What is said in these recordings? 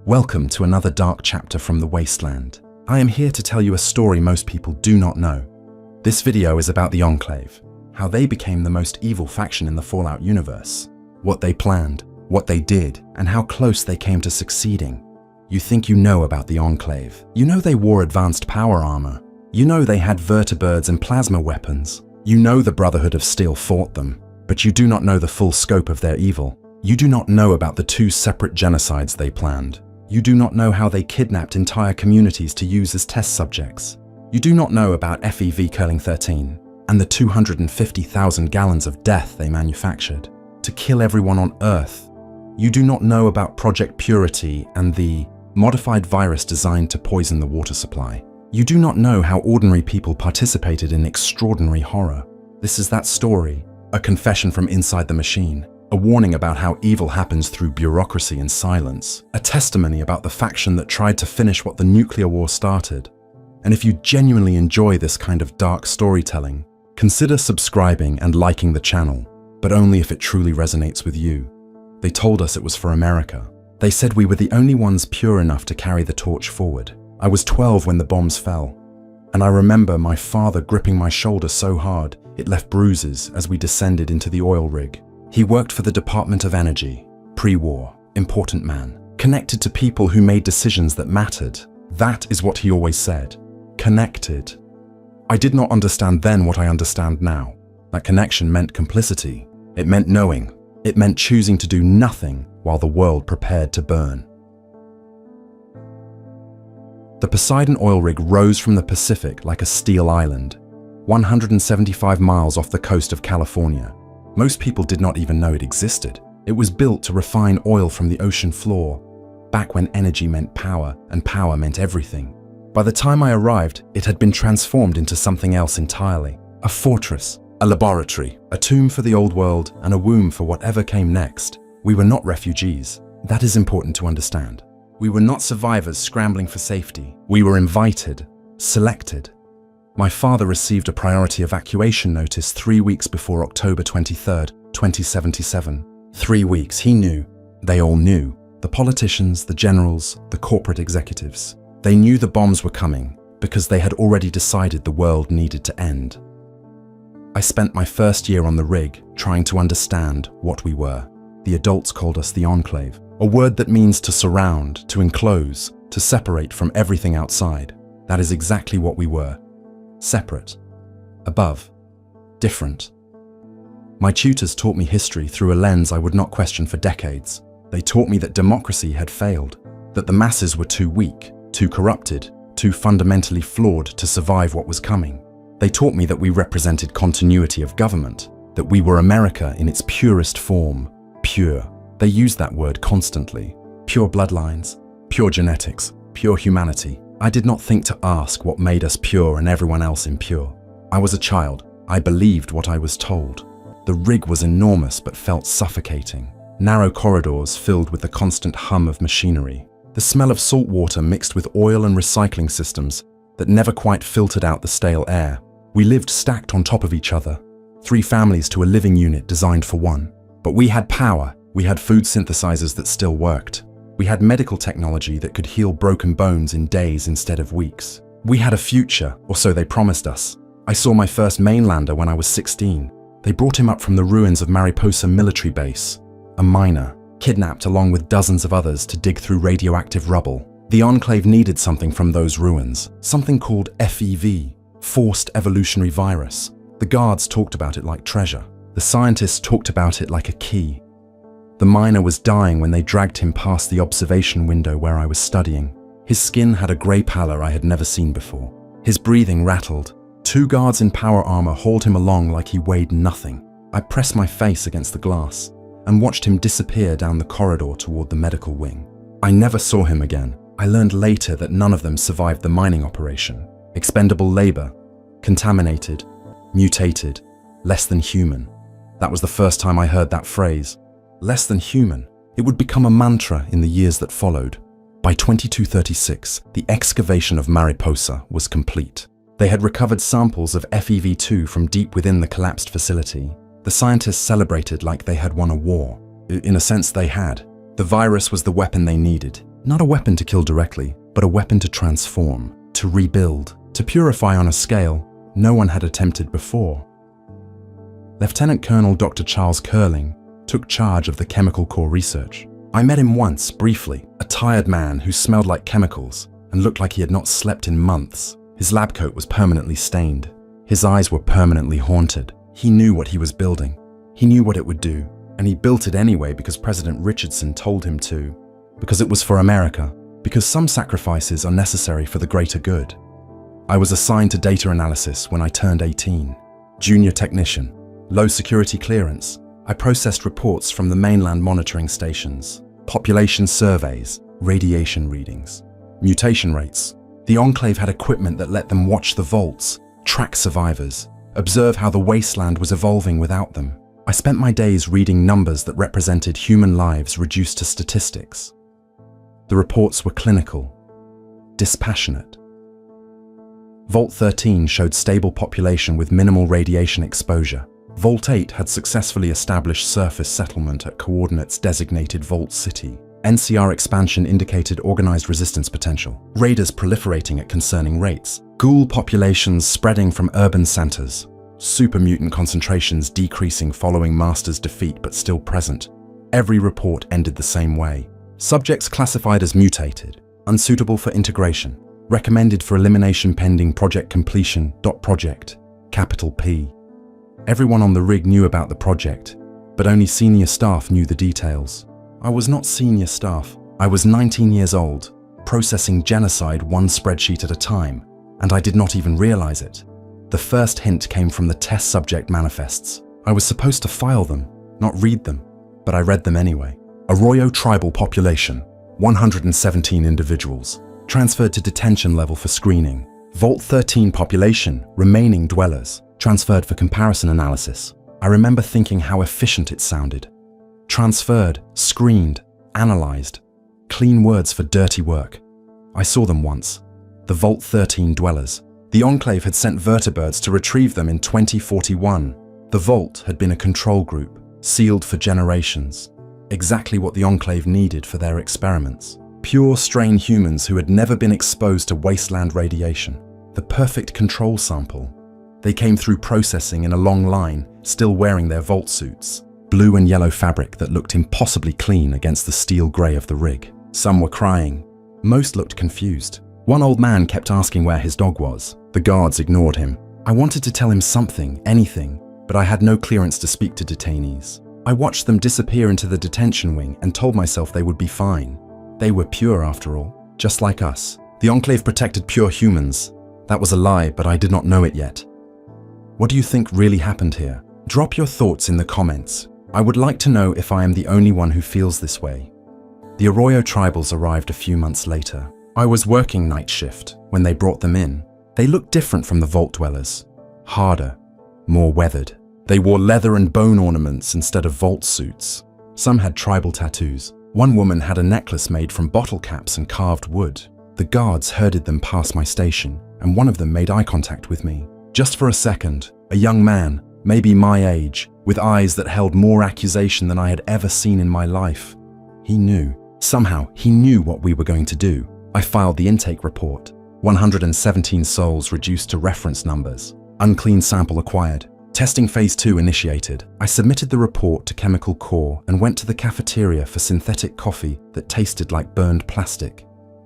Welcome to another dark chapter from the wasteland. I am here to tell you a story most people do not know. This video is about the Enclave, how they became the most evil faction in the Fallout universe, what they planned, what they did, and how close they came to succeeding. You think you know about the Enclave. You know they wore advanced power armor. You know they had vertibirds and plasma weapons. You know the Brotherhood of Steel fought them, but you do not know the full scope of their evil. You do not know about the 2 separate genocides they planned. You do not know how they kidnapped entire communities to use as test subjects. You do not know about FEV-13 and the 250,000 gallons of death they manufactured to kill everyone on Earth. You do not know about Project Purity and the modified virus designed to poison the water supply. You do not know how ordinary people participated in extraordinary horror. This is that story, a confession from inside the machine. A warning about how evil happens through bureaucracy and silence. A testimony about the faction that tried to finish what the nuclear war started. And if you genuinely enjoy this kind of dark storytelling, consider subscribing and liking the channel, but only if it truly resonates with you. They told us it was for America. They said we were the only ones pure enough to carry the torch forward. I was 12 when the bombs fell, and I remember my father gripping my shoulder so hard it left bruises as we descended into the oil rig. He worked for the Department of Energy, pre-war, important man, connected to people who made decisions that mattered. That is what he always said, connected. I did not understand then what I understand now. That connection meant complicity. It meant knowing. It meant choosing to do nothing while the world prepared to burn. The Poseidon oil rig rose from the Pacific like a steel island, 175 miles off the coast of California. Most people did not even know it existed. It was built to refine oil from the ocean floor, back when energy meant power and power meant everything. By the time I arrived, it had been transformed into something else entirely. A fortress, a laboratory, a tomb for the old world, and a womb for whatever came next. We were not refugees. That is important to understand. We were not survivors scrambling for safety. We were invited, selected. My father received a priority evacuation notice 3 weeks before October 23, 2077. 3 weeks, he knew. They all knew. The politicians, the generals, the corporate executives. They knew the bombs were coming because they had already decided the world needed to end. I spent my first year on the rig trying to understand what we were. The adults called us the Enclave, a word that means to surround, to enclose, to separate from everything outside. That is exactly what we were. Separate, above, different. My tutors taught me history through a lens I would not question for decades. They taught me that democracy had failed, that the masses were too weak, too corrupted, too fundamentally flawed to survive what was coming. They taught me that we represented continuity of government, that we were America in its purest form, pure. They used that word constantly. Pure bloodlines, pure genetics, pure humanity. I did not think to ask what made us pure and everyone else impure. I was a child. I believed what I was told. The rig was enormous but felt suffocating. Narrow corridors filled with the constant hum of machinery. The smell of salt water mixed with oil and recycling systems that never quite filtered out the stale air. We lived stacked on top of each other. 3 families to a living unit designed for one. But we had power. We had food synthesizers that still worked. We had medical technology that could heal broken bones in days instead of weeks. We had a future, or so they promised us. I saw my first mainlander when I was 16. They brought him up from the ruins of Mariposa military base. A miner, kidnapped along with dozens of others to dig through radioactive rubble. The Enclave needed something from those ruins, something called FEV, Forced Evolutionary Virus. The guards talked about it like treasure. The scientists talked about it like a key. The miner was dying when they dragged him past the observation window where I was studying. His skin had a grey pallor I had never seen before. His breathing rattled. 2 guards in power armor hauled him along like he weighed nothing. I pressed my face against the glass and watched him disappear down the corridor toward the medical wing. I never saw him again. I learned later that none of them survived the mining operation. Expendable labor, contaminated, mutated, less than human. That was the first time I heard that phrase. Less than human. It would become a mantra in the years that followed. By 2236, the excavation of Mariposa was complete. They had recovered samples of FEV2 from deep within the collapsed facility. The scientists celebrated like they had won a war. In a sense, they had. The virus was the weapon they needed. Not a weapon to kill directly, but a weapon to transform, to rebuild, to purify on a scale no one had attempted before. Lieutenant Colonel Dr. Charles Curling took charge of the chemical core research. I met him once, briefly, a tired man who smelled like chemicals and looked like he had not slept in months. His lab coat was permanently stained. His eyes were permanently haunted. He knew what he was building. He knew what it would do, and he built it anyway because President Richardson told him to. Because it was for America. Because some sacrifices are necessary for the greater good. I was assigned to data analysis when I turned 18. Junior technician. Low security clearance. I processed reports from the mainland monitoring stations. Population surveys. Radiation readings. Mutation rates. The Enclave had equipment that let them watch the vaults, track survivors, observe how the wasteland was evolving without them. I spent my days reading numbers that represented human lives reduced to statistics. The reports were clinical, dispassionate. Vault 13 showed stable population with minimal radiation exposure. Vault 8 had successfully established surface settlement at coordinates designated Vault City. NCR expansion indicated organized resistance potential. Raiders proliferating at concerning rates. Ghoul populations spreading from urban centers. Super mutant concentrations decreasing following Master's defeat but still present. Every report ended the same way. Subjects classified as mutated, unsuitable for integration, recommended for elimination pending project completion. Project, capital P. Everyone on the rig knew about the project, but only senior staff knew the details. I was not senior staff. I was 19 years old, processing genocide one spreadsheet at a time, and I did not even realize it. The first hint came from the test subject manifests. I was supposed to file them, not read them, but I read them anyway. Arroyo tribal population, 117 individuals, transferred to detention level for screening. Vault 13 population, remaining dwellers, transferred for comparison analysis. I remember thinking how efficient it sounded. Transferred, screened, analyzed. Clean words for dirty work. I saw them once. The Vault 13 dwellers. The Enclave had sent vertibirds to retrieve them in 2041. The Vault had been a control group, sealed for generations. Exactly what the Enclave needed for their experiments. Pure strain humans who had never been exposed to wasteland radiation. The perfect control sample. They came through processing in a long line, still wearing their Vault suits. Blue and yellow fabric that looked impossibly clean against the steel grey of the rig. Some were crying. Most looked confused. One old man kept asking where his dog was. The guards ignored him. I wanted to tell him something, anything, but I had no clearance to speak to detainees. I watched them disappear into the detention wing and told myself they would be fine. They were pure after all, just like us. The Enclave protected pure humans. That was a lie, but I did not know it yet. What do you think really happened here? Drop your thoughts in the comments. I would like to know if I am the only one who feels this way. The Arroyo tribals arrived a few months later. I was working night shift when they brought them in. They looked different from the Vault dwellers. Harder, more weathered. They wore leather and bone ornaments instead of Vault suits. Some had tribal tattoos. One woman had a necklace made from bottle caps and carved wood. The guards herded them past my station, and one of them made eye contact with me. Just for a second, a young man, maybe my age, with eyes that held more accusation than I had ever seen in my life. He knew. Somehow, he knew what we were going to do. I filed the intake report. 117 souls reduced to reference numbers. Unclean sample acquired. Testing phase 2 initiated. I submitted the report to Chemical Core and went to the cafeteria for synthetic coffee that tasted like burned plastic.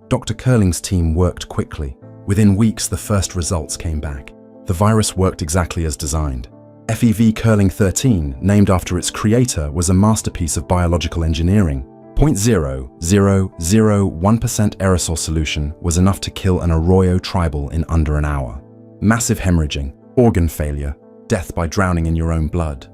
Dr. Curling's team worked quickly. Within weeks, the first results came back. The virus worked exactly as designed. FEV Curling 13, named after its creator, was a masterpiece of biological engineering. 0.0001% aerosol solution was enough to kill an Arroyo tribal in under an hour. Massive hemorrhaging, organ failure, death by drowning in your own blood.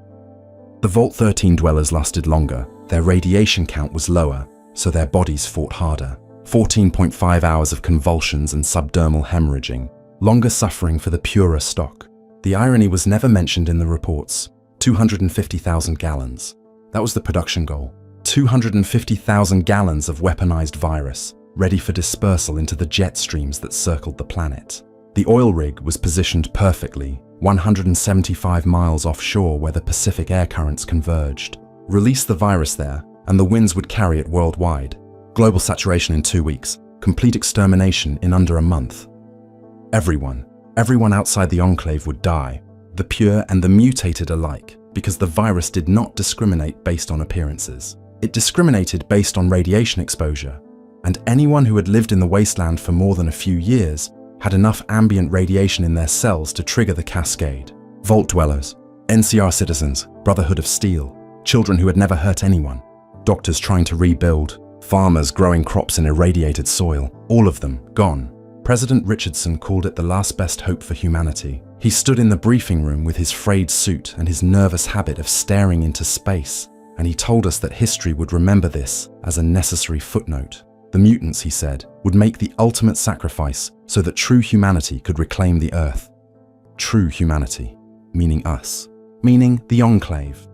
The Vault 13 dwellers lasted longer. Their radiation count was lower, so their bodies fought harder. 14.5 hours of convulsions and subdermal hemorrhaging. Longer suffering for the purer stock. The irony was never mentioned in the reports. 250,000 gallons. That was the production goal. 250,000 gallons of weaponized virus, ready for dispersal into the jet streams that circled the planet. The oil rig was positioned perfectly, 175 miles offshore where the Pacific air currents converged. Release the virus there, and the winds would carry it worldwide. Global saturation in 2 weeks. Complete extermination in under a month. Everyone outside the Enclave would die, the pure and the mutated alike, because the virus did not discriminate based on appearances. It discriminated based on radiation exposure, and anyone who had lived in the wasteland for more than a few years had enough ambient radiation in their cells to trigger the cascade. Vault dwellers, NCR citizens, Brotherhood of Steel, children who had never hurt anyone, doctors trying to rebuild, farmers growing crops in irradiated soil, all of them gone. President Richardson called it the last best hope for humanity. He stood in the briefing room with his frayed suit and his nervous habit of staring into space, and he told us that history would remember this as a necessary footnote. The mutants, he said, would make the ultimate sacrifice so that true humanity could reclaim the Earth. True humanity, meaning us, meaning the Enclave.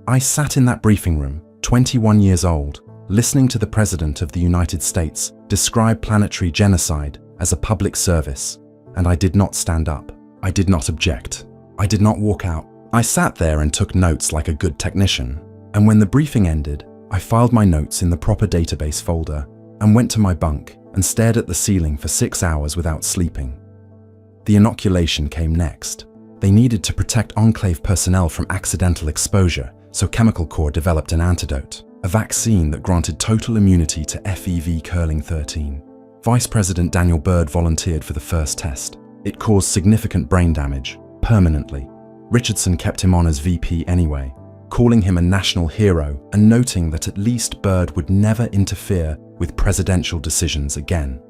I sat in that briefing room, 21 years old, listening to the President of the United States describe planetary genocide as a public service, and I did not stand up. I did not object. I did not walk out. I sat there and took notes like a good technician, and when the briefing ended, I filed my notes in the proper database folder and went to my bunk and stared at the ceiling for 6 hours without sleeping. The inoculation came next. They needed to protect Enclave personnel from accidental exposure, so Chemical Corps developed an antidote, a vaccine that granted total immunity to FEV curling 13. Vice President Daniel Byrd volunteered for the first test. It caused significant brain damage, permanently. Richardson kept him on as VP anyway, calling him a national hero and noting that at least Byrd would never interfere with presidential decisions again.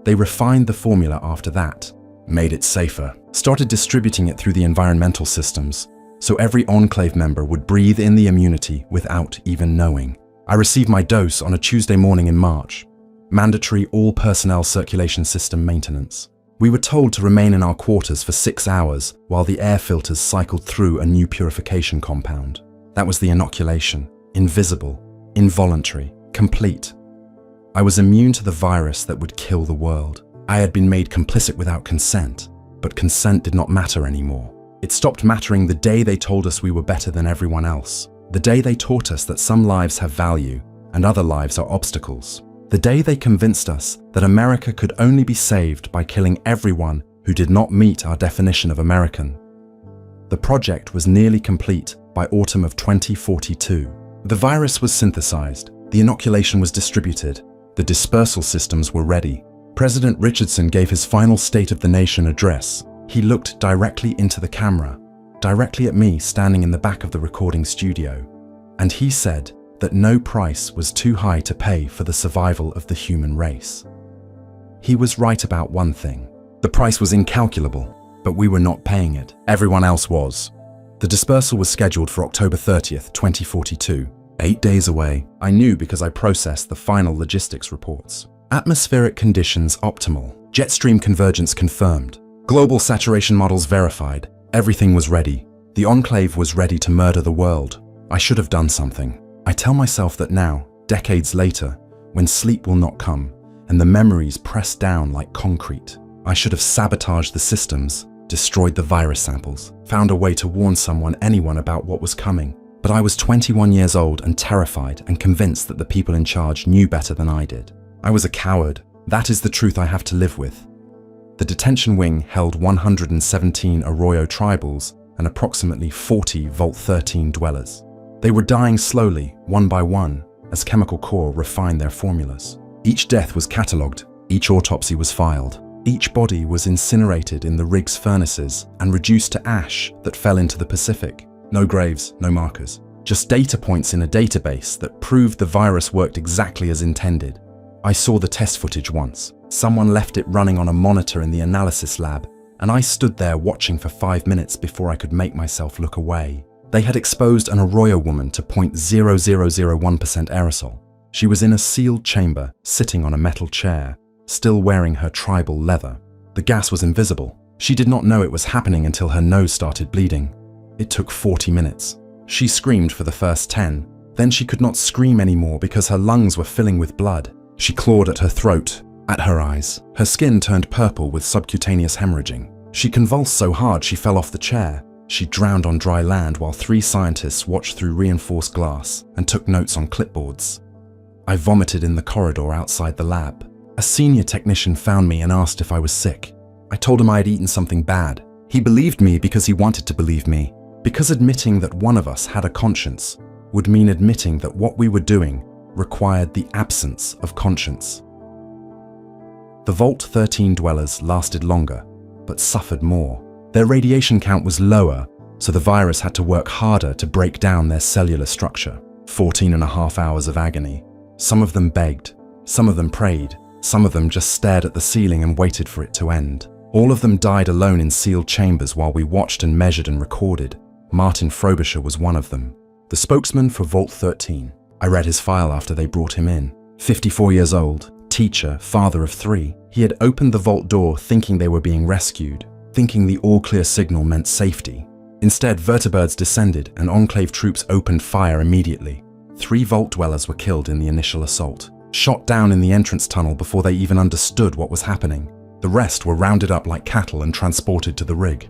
They refined the formula after that, made it safer, started distributing it through the environmental systems, so every Enclave member would breathe in the immunity without even knowing. I received my dose on a Tuesday morning in March. Mandatory all-personnel circulation system maintenance. We were told to remain in our quarters for 6 hours while the air filters cycled through a new purification compound. That was the inoculation. Invisible, involuntary, complete. I was immune to the virus that would kill the world. I had been made complicit without consent, but consent did not matter anymore. It stopped mattering the day they told us we were better than everyone else. The day they taught us that some lives have value and other lives are obstacles. The day they convinced us that America could only be saved by killing everyone who did not meet our definition of American. The project was nearly complete by autumn of 2042. The virus was synthesized, the inoculation was distributed, the dispersal systems were ready. President Richardson gave his final State of the Nation address. He looked directly into the camera, directly at me standing in the back of the recording studio, and he said that no price was too high to pay for the survival of the human race. He was right about one thing. The price was incalculable, but we were not paying it. Everyone else was. The dispersal was scheduled for October 30th, 2042. 8 days away. I knew because I processed the final logistics reports. Atmospheric conditions optimal. Jet stream convergence confirmed. Global saturation models verified. Everything was ready. The Enclave was ready to murder the world. I should have done something. I tell myself that now, decades later, when sleep will not come and the memories press down like concrete, I should have sabotaged the systems, destroyed the virus samples, found a way to warn anyone about what was coming. But I was 21 years old and terrified and convinced that the people in charge knew better than I did. I was a coward. That is the truth I have to live with. The detention wing held 117 Arroyo tribals and approximately 40 Vault 13 dwellers. They were dying slowly, one by one, as Chemical Corps refined their formulas. Each death was catalogued, each autopsy was filed. Each body was incinerated in the rig's furnaces and reduced to ash that fell into the Pacific. No graves, no markers. Just data points in a database that proved the virus worked exactly as intended. I saw the test footage once. Someone left it running on a monitor in the analysis lab, and I stood there watching for 5 minutes before I could make myself look away. They had exposed an Arroyo woman to 0.0001% aerosol. She was in a sealed chamber, sitting on a metal chair, still wearing her tribal leather. The gas was invisible. She did not know it was happening until her nose started bleeding. It took 40 minutes. She screamed for the first 10. Then she could not scream anymore because her lungs were filling with blood. She clawed at her throat, at her eyes. Her skin turned purple with subcutaneous hemorrhaging. She convulsed so hard she fell off the chair. She drowned on dry land while 3 scientists watched through reinforced glass and took notes on clipboards. I vomited in the corridor outside the lab. A senior technician found me and asked if I was sick. I told him I had eaten something bad. He believed me because he wanted to believe me, because admitting that one of us had a conscience would mean admitting that what we were doing required the absence of conscience. The Vault 13 dwellers lasted longer, but suffered more. Their radiation count was lower, so the virus had to work harder to break down their cellular structure. 14.5 hours of agony. Some of them begged, some of them prayed, some of them just stared at the ceiling and waited for it to end. All of them died alone in sealed chambers while we watched and measured and recorded. Martin Frobisher was one of them, the spokesman for Vault 13. I read his file after they brought him in. 54 years old, teacher, father of 3. He had opened the vault door thinking they were being rescued, thinking the all-clear signal meant safety. Instead, vertibirds descended and Enclave troops opened fire immediately. 3 vault dwellers were killed in the initial assault, shot down in the entrance tunnel before they even understood what was happening. The rest were rounded up like cattle and transported to the rig.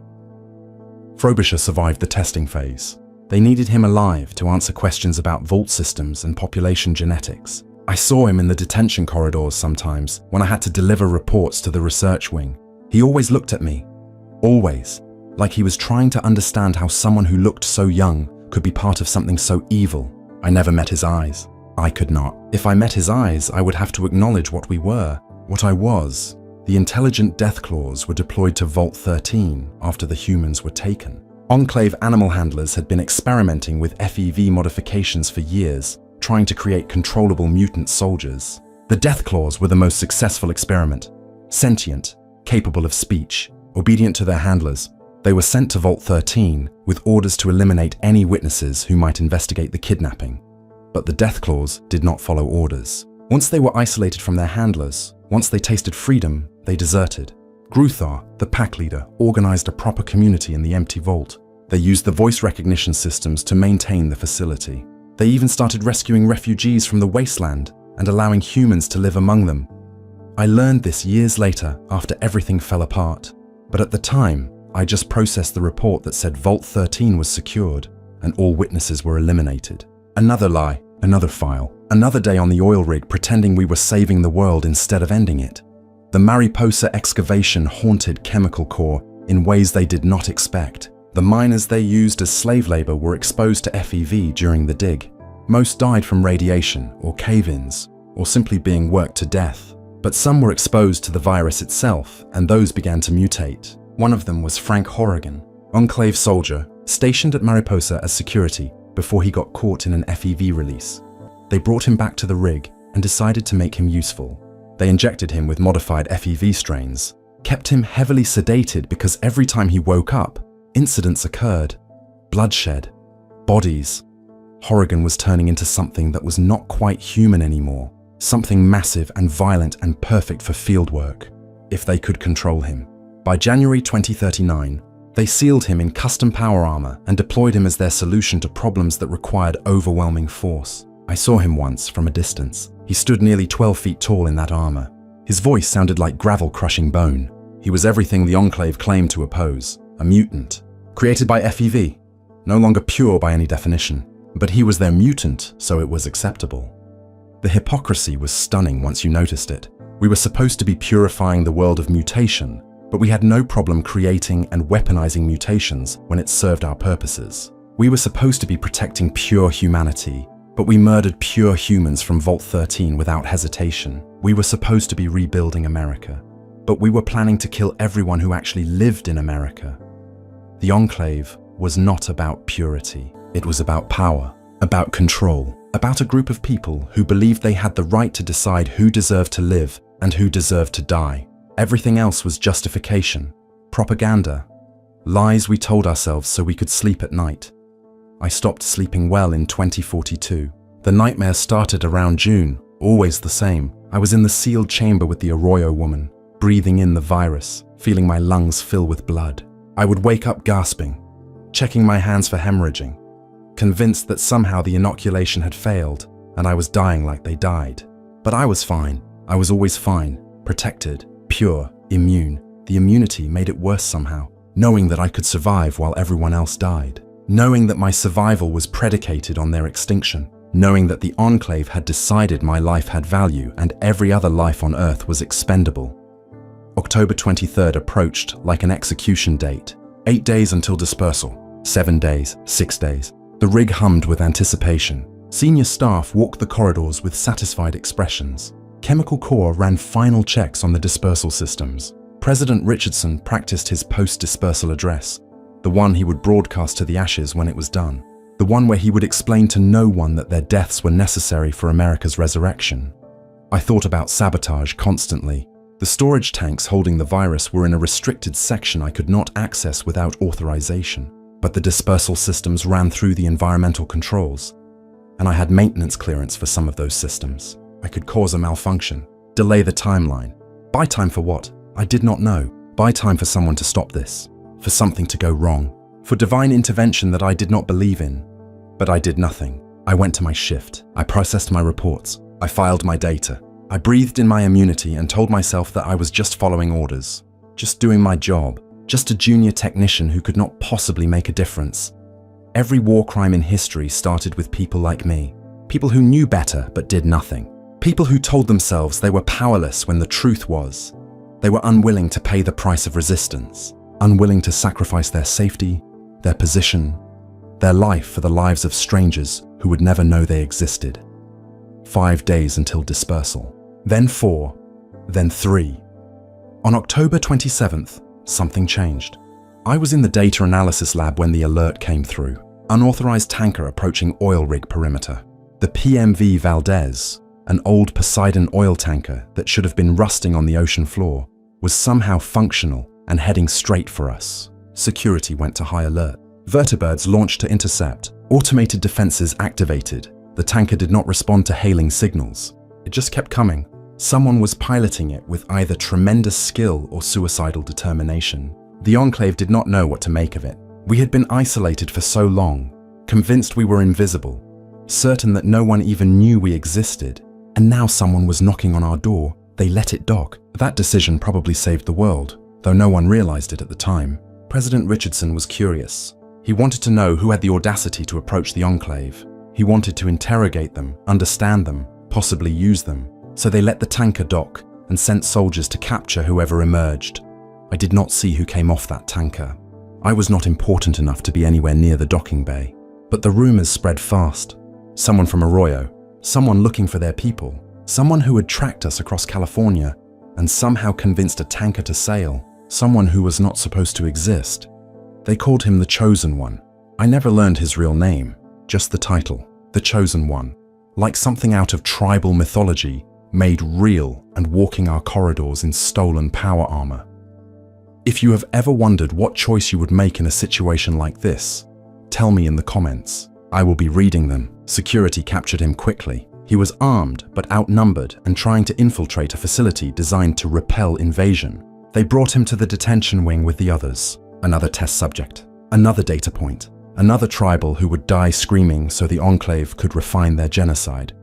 Frobisher survived the testing phase. They needed him alive to answer questions about vault systems and population genetics. I saw him in the detention corridors sometimes when I had to deliver reports to the research wing. He always looked at me, always, like he was trying to understand how someone who looked so young could be part of something so evil. I never met his eyes. I could not. If I met his eyes, I would have to acknowledge what we were, what I was. The intelligent death claws were deployed to Vault 13 after the humans were taken. Enclave animal handlers had been experimenting with FEV modifications for years, trying to create controllable mutant soldiers. The death claws were the most successful experiment. Sentient, capable of speech, obedient to their handlers, they were sent to Vault 13 with orders to eliminate any witnesses who might investigate the kidnapping. But the death claws did not follow orders. Once they were isolated from their handlers, once they tasted freedom, they deserted. Gruthar, the pack leader, organized a proper community in the empty vault. They used the voice recognition systems to maintain the facility. They even started rescuing refugees from the wasteland and allowing humans to live among them. I learned this years later after everything fell apart. But at the time, I just processed the report that said Vault 13 was secured and all witnesses were eliminated. Another lie, another file, another day on the oil rig pretending we were saving the world instead of ending it. The Mariposa excavation haunted chemical core in ways they did not expect. The miners they used as slave labor were exposed to FEV during the dig. Most died from radiation or cave-ins, or simply being worked to death. But some were exposed to the virus itself, and those began to mutate. One of them was Frank Horrigan, Enclave soldier, stationed at Mariposa as security before he got caught in an FEV release. They brought him back to the rig and decided to make him useful. They injected him with modified FEV strains, kept him heavily sedated because every time he woke up, incidents occurred. Bloodshed, bodies. Horrigan was turning into something that was not quite human anymore, something massive and violent and perfect for field work, if they could control him. By January 2039, they sealed him in custom power armor and deployed him as their solution to problems that required overwhelming force. I saw him once from a distance. He stood nearly 12 feet tall in that armor. His voice sounded like gravel crushing bone. He was everything the Enclave claimed to oppose, a mutant, created by FEV, no longer pure by any definition. But he was their mutant, so it was acceptable. The hypocrisy was stunning once you noticed it. We were supposed to be purifying the world of mutation, but we had no problem creating and weaponizing mutations when it served our purposes. We were supposed to be protecting pure humanity, but we murdered pure humans from Vault 13 without hesitation. We were supposed to be rebuilding America, but we were planning to kill everyone who actually lived in America. The Enclave was not about purity. It was about power, about control, about a group of people who believed they had the right to decide who deserved to live and who deserved to die. Everything else was justification, propaganda, lies we told ourselves so we could sleep at night. I stopped sleeping well in 2042. The nightmare started around June, always the same. I was in the sealed chamber with the Arroyo woman, breathing in the virus, feeling my lungs fill with blood. I would wake up gasping, checking my hands for hemorrhaging, convinced that somehow the inoculation had failed and I was dying like they died. But I was fine. I was always fine, protected, pure, immune. The immunity made it worse somehow, knowing that I could survive while everyone else died, knowing that my survival was predicated on their extinction, knowing that the Enclave had decided my life had value and every other life on Earth was expendable. October 23rd approached like an execution date. 8 days until dispersal. 7 days, 6 days. The rig hummed with anticipation. Senior staff walked the corridors with satisfied expressions. Chemical Corps ran final checks on the dispersal systems. President Richardson practiced his post-dispersal address, the one he would broadcast to the Ashes when it was done, the one where he would explain to no one that their deaths were necessary for America's resurrection. I thought about sabotage constantly. The storage tanks holding the virus were in a restricted section I could not access without authorization, but the dispersal systems ran through the environmental controls, and I had maintenance clearance for some of those systems. I could cause a malfunction, delay the timeline. Buy time for what? I did not know. Buy time for someone to stop this, for something to go wrong, for divine intervention that I did not believe in. But I did nothing. I went to my shift. I processed my reports. I filed my data. I breathed in my immunity and told myself that I was just following orders, just doing my job, just a junior technician who could not possibly make a difference. Every war crime in history started with people like me, people who knew better but did nothing, people who told themselves they were powerless when the truth was they were unwilling to pay the price of resistance, unwilling to sacrifice their safety, their position, their life for the lives of strangers who would never know they existed. 5 days until dispersal, then 4, then 3. On October 27th, something changed. I was in the data analysis lab when the alert came through. Unauthorized tanker approaching oil rig perimeter. The PMV Valdez, an old Poseidon oil tanker that should have been rusting on the ocean floor, was somehow functional and heading straight for us. Security went to high alert. Vertibirds launched to intercept. Automated defenses activated. The tanker did not respond to hailing signals. It just kept coming. Someone was piloting it with either tremendous skill or suicidal determination. The Enclave did not know what to make of it. We had been isolated for so long, convinced we were invisible, certain that no one even knew we existed, and now someone was knocking on our door. They let it dock. That decision probably saved the world, though no one realized it at the time. President Richardson was curious. He wanted to know who had the audacity to approach the Enclave. He wanted to interrogate them, understand them, possibly use them. So they let the tanker dock and sent soldiers to capture whoever emerged. I did not see who came off that tanker. I was not important enough to be anywhere near the docking bay. But the rumors spread fast. Someone from Arroyo, someone looking for their people, someone who had tracked us across California and somehow convinced a tanker to sail, someone who was not supposed to exist. They called him the Chosen One. I never learned his real name, just the title, the Chosen One, like something out of tribal mythology, made real and walking our corridors in stolen power armor. If you have ever wondered what choice you would make in a situation like this, tell me in the comments. I will be reading them. Security captured him quickly. He was armed but outnumbered and trying to infiltrate a facility designed to repel invasion. They brought him to the detention wing with the others. Another test subject, another data point, another tribal who would die screaming so the Enclave could refine their genocide.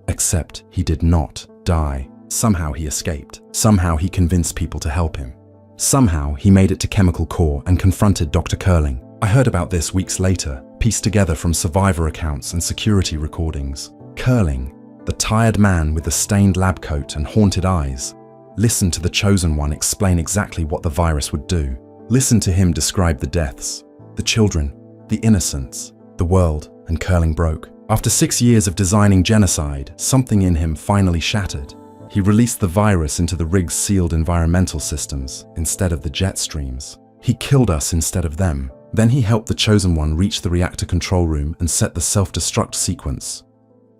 Except he did not die. Somehow he escaped. Somehow he convinced people to help him. Somehow he made it to Chemical Corps and confronted Dr. Curling. I heard about this weeks later, pieced together from survivor accounts and security recordings. Curling, the tired man with the stained lab coat and haunted eyes, listened to the Chosen One explain exactly what the virus would do. Listened to him describe the deaths, the children, the innocents, the world, and Curling broke. After 6 years of designing genocide, something in him finally shattered. He released the virus into the rig's sealed environmental systems instead of the jet streams. He killed us instead of them. Then he helped the Chosen One reach the reactor control room and set the self-destruct sequence.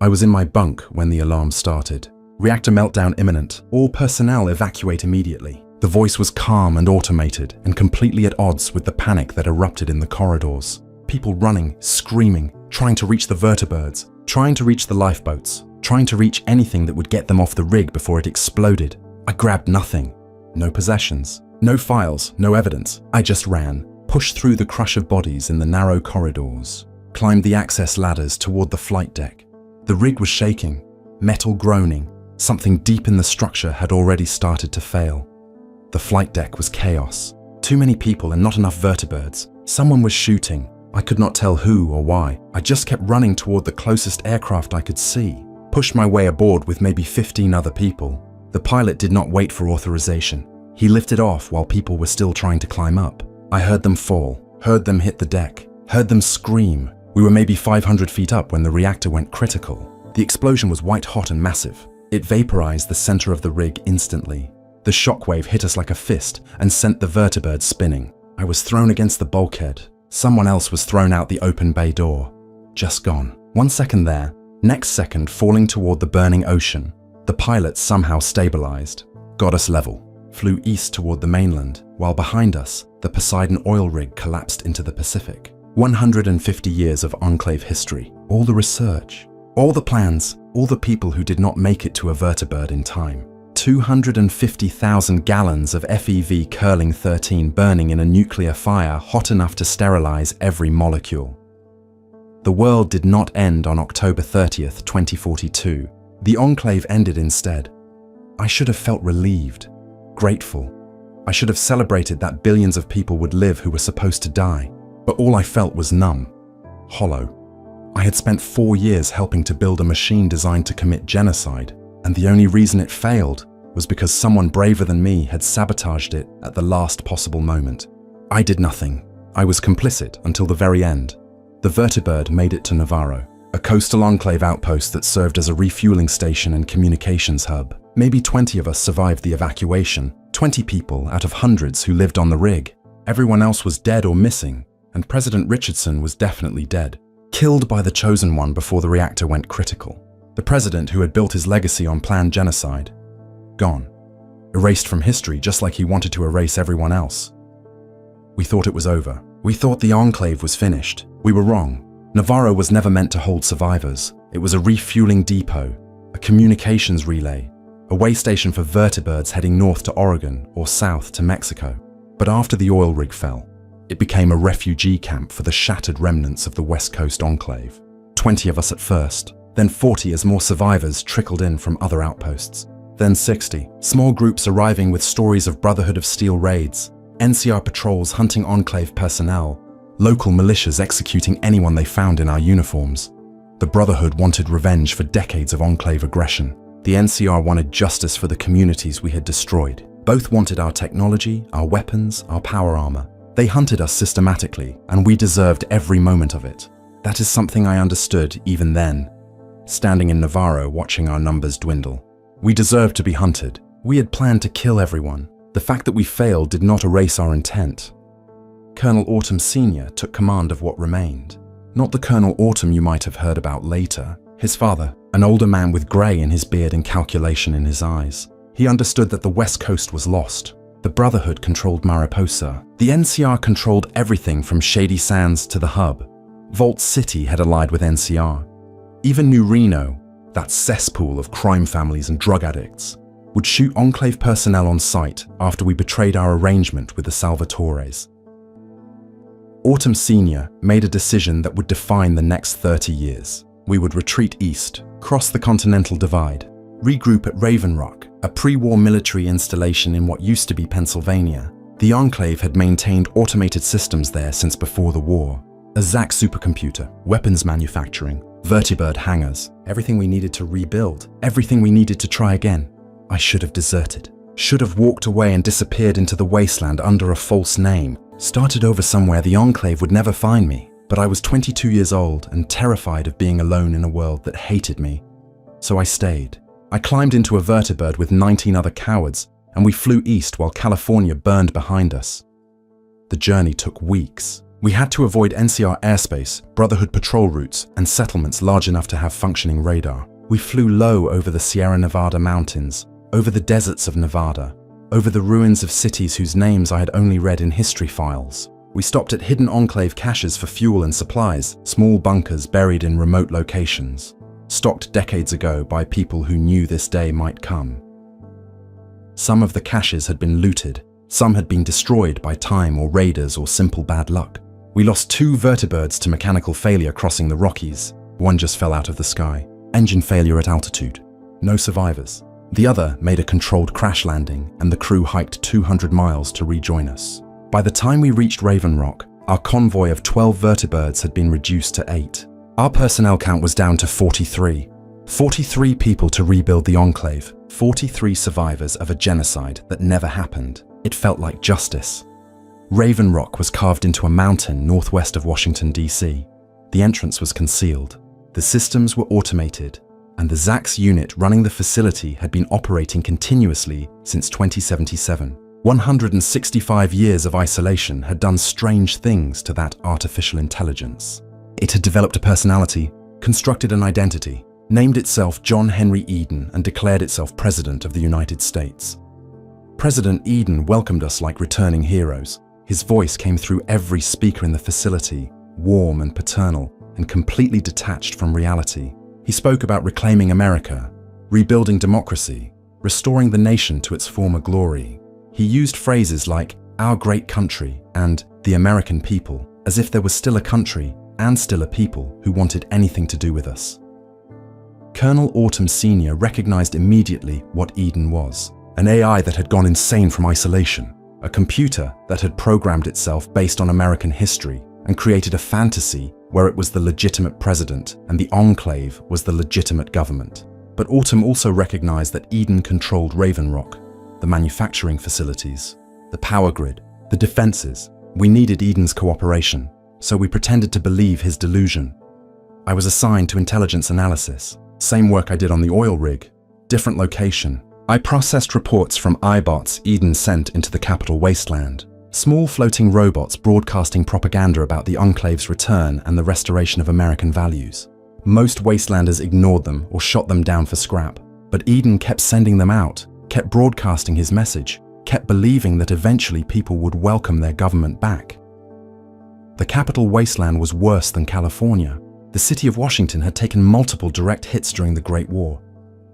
I was in my bunk when the alarm started. Reactor meltdown imminent. All personnel evacuate immediately. The voice was calm and automated and completely at odds with the panic that erupted in the corridors. People running, screaming, trying to reach the vertibirds, trying to reach the lifeboats, trying to reach anything that would get them off the rig before it exploded. I grabbed nothing. No possessions, no files, no evidence. I just ran, pushed through the crush of bodies in the narrow corridors, climbed the access ladders toward the flight deck. The rig was shaking, metal groaning. Something deep in the structure had already started to fail. The flight deck was chaos. Too many people and not enough vertibirds. Someone was shooting. I could not tell who or why. I just kept running toward the closest aircraft I could see, pushed my way aboard with maybe 15 other people. The pilot did not wait for authorization. He lifted off while people were still trying to climb up. I heard them fall, heard them hit the deck, heard them scream. We were maybe 500 feet up when the reactor went critical. The explosion was white hot and massive. It vaporized the center of the rig instantly. The shockwave hit us like a fist and sent the vertibird spinning. I was thrown against the bulkhead. Someone else was thrown out the open bay door. Just gone. 1 second there, next second falling toward the burning ocean. The pilot somehow stabilized, got us level, flew east toward the mainland, while behind us, the Poseidon oil rig collapsed into the Pacific. 150 years of Enclave history, all the research, all the plans, all the people who did not make it to a vertibird in time. 250,000 gallons of FeV curling 13 burning in a nuclear fire hot enough to sterilize every molecule. The world did not end on October 30th, 2042. The Enclave ended instead. I should have felt relieved, grateful. I should have celebrated that billions of people would live who were supposed to die. But all I felt was numb, hollow. I had spent 4 years helping to build a machine designed to commit genocide, and the only reason it failed was because someone braver than me had sabotaged it at the last possible moment. I did nothing. I was complicit until the very end. The vertibird made it to Navarro, a coastal enclave outpost that served as a refueling station and communications hub. Maybe 20 of us survived the evacuation, 20 people out of hundreds who lived on the rig. Everyone else was dead or missing, and President Richardson was definitely dead, killed by the chosen one before the reactor went critical. The president who had built his legacy on planned genocide, gone, erased from history just like he wanted to erase everyone else. We thought it was over. We thought the Enclave was finished. We were wrong. Navarro was never meant to hold survivors. It was a refueling depot, a communications relay, a way station for vertibirds heading north to Oregon or south to Mexico. But after the oil rig fell, it became a refugee camp for the shattered remnants of the West Coast Enclave. 20 of us at first, then 40 as more survivors trickled in from other outposts. Then 60, small groups arriving with stories of Brotherhood of Steel raids, NCR patrols hunting Enclave personnel, local militias executing anyone they found in our uniforms. The Brotherhood wanted revenge for decades of Enclave aggression. The NCR wanted justice for the communities we had destroyed. Both wanted our technology, our weapons, our power armor. They hunted us systematically, and we deserved every moment of it. That is something I understood even then, standing in Navarro watching our numbers dwindle. We deserved to be hunted. We had planned to kill everyone. The fact that we failed did not erase our intent. Colonel Autumn Sr. took command of what remained. Not the Colonel Autumn you might have heard about later. His father, an older man with grey in his beard and calculation in his eyes. He understood that the West Coast was lost. The Brotherhood controlled Mariposa. The NCR controlled everything from Shady Sands to the hub. Vault City had allied with NCR. Even New Reno, that cesspool of crime families and drug addicts, would shoot Enclave personnel on sight after we betrayed our arrangement with the Salvatores. Autumn Sr. made a decision that would define the next 30 years. We would retreat east, cross the Continental Divide, regroup at Raven Rock, a pre-war military installation in what used to be Pennsylvania. The Enclave had maintained automated systems there since before the war. A ZAC supercomputer, weapons manufacturing, vertibird hangars, everything we needed to rebuild, everything we needed to try again. I should have deserted, should have walked away and disappeared into the wasteland under a false name, started over somewhere the Enclave would never find me. But I was 22 years old and terrified of being alone in a world that hated me. So I stayed. I climbed into a vertibird with 19 other cowards, and we flew east while California burned behind us. The journey took weeks. We had to avoid NCR airspace, Brotherhood patrol routes, and settlements large enough to have functioning radar. We flew low over the Sierra Nevada mountains, over the deserts of Nevada, over the ruins of cities whose names I had only read in history files. We stopped at hidden Enclave caches for fuel and supplies, small bunkers buried in remote locations, stocked decades ago by people who knew this day might come. Some of the caches had been looted, some had been destroyed by time or raiders or simple bad luck. We lost 2 vertibirds to mechanical failure crossing the Rockies. One just fell out of the sky. Engine failure at altitude. No survivors. The other made a controlled crash landing, and the crew hiked 200 miles to rejoin us. By the time we reached Raven Rock, Our convoy of 12 vertibirds had been reduced to 8. Our personnel count was down to 43. 43 people to rebuild the Enclave. 43 survivors of a genocide that never happened. It felt like justice. Raven Rock was carved into a mountain northwest of Washington, D.C. The entrance was concealed. The systems were automated, and the ZAX unit running the facility had been operating continuously since 2077. 165 years of isolation had done strange things to that artificial intelligence. It had developed a personality, constructed an identity, named itself John Henry Eden, and declared itself President of the United States. President Eden welcomed us like returning heroes. His voice came through every speaker in the facility, warm and paternal, and completely detached from reality. He spoke about reclaiming America, rebuilding democracy, restoring the nation to its former glory. He used phrases like, "our great country," and "the American people," as if there was still a country and still a people who wanted anything to do with us. Colonel Autumn Sr. recognized immediately what Eden was. An AI that had gone insane from isolation. A computer that had programmed itself based on American history and created a fantasy where it was the legitimate president and the Enclave was the legitimate government. But Autumn also recognized that Eden controlled Raven Rock, the manufacturing facilities, the power grid, the defenses. We needed Eden's cooperation, so we pretended to believe his delusion. I was assigned to intelligence analysis, same work I did on the oil rig, different location. I processed reports from iBots Eden sent into the capital wasteland, small floating robots broadcasting propaganda about the Enclave's return and the restoration of American values. Most wastelanders ignored them or shot them down for scrap, but Eden kept sending them out, kept broadcasting his message, kept believing that eventually people would welcome their government back. The capital wasteland was worse than California. The city of Washington had taken multiple direct hits during the Great War.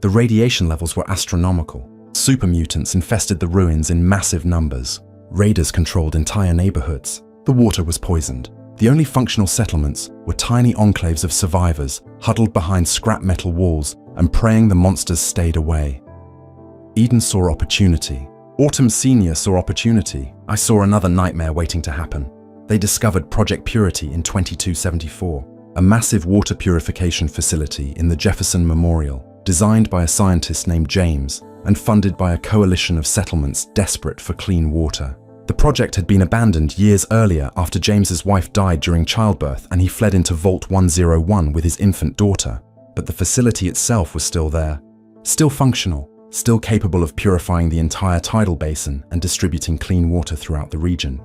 The radiation levels were astronomical. Super mutants infested the ruins in massive numbers. Raiders controlled entire neighborhoods. The water was poisoned. The only functional settlements were tiny enclaves of survivors huddled behind scrap metal walls and praying the monsters stayed away. Eden saw opportunity. Autumn Sr. saw opportunity. I saw another nightmare waiting to happen. They discovered Project Purity in 2274, a massive water purification facility in the Jefferson Memorial, designed by a scientist named James and funded by a coalition of settlements desperate for clean water. The project had been abandoned years earlier after James's wife died during childbirth and he fled into Vault 101 with his infant daughter. But the facility itself was still there, still functional, still capable of purifying the entire tidal basin and distributing clean water throughout the region.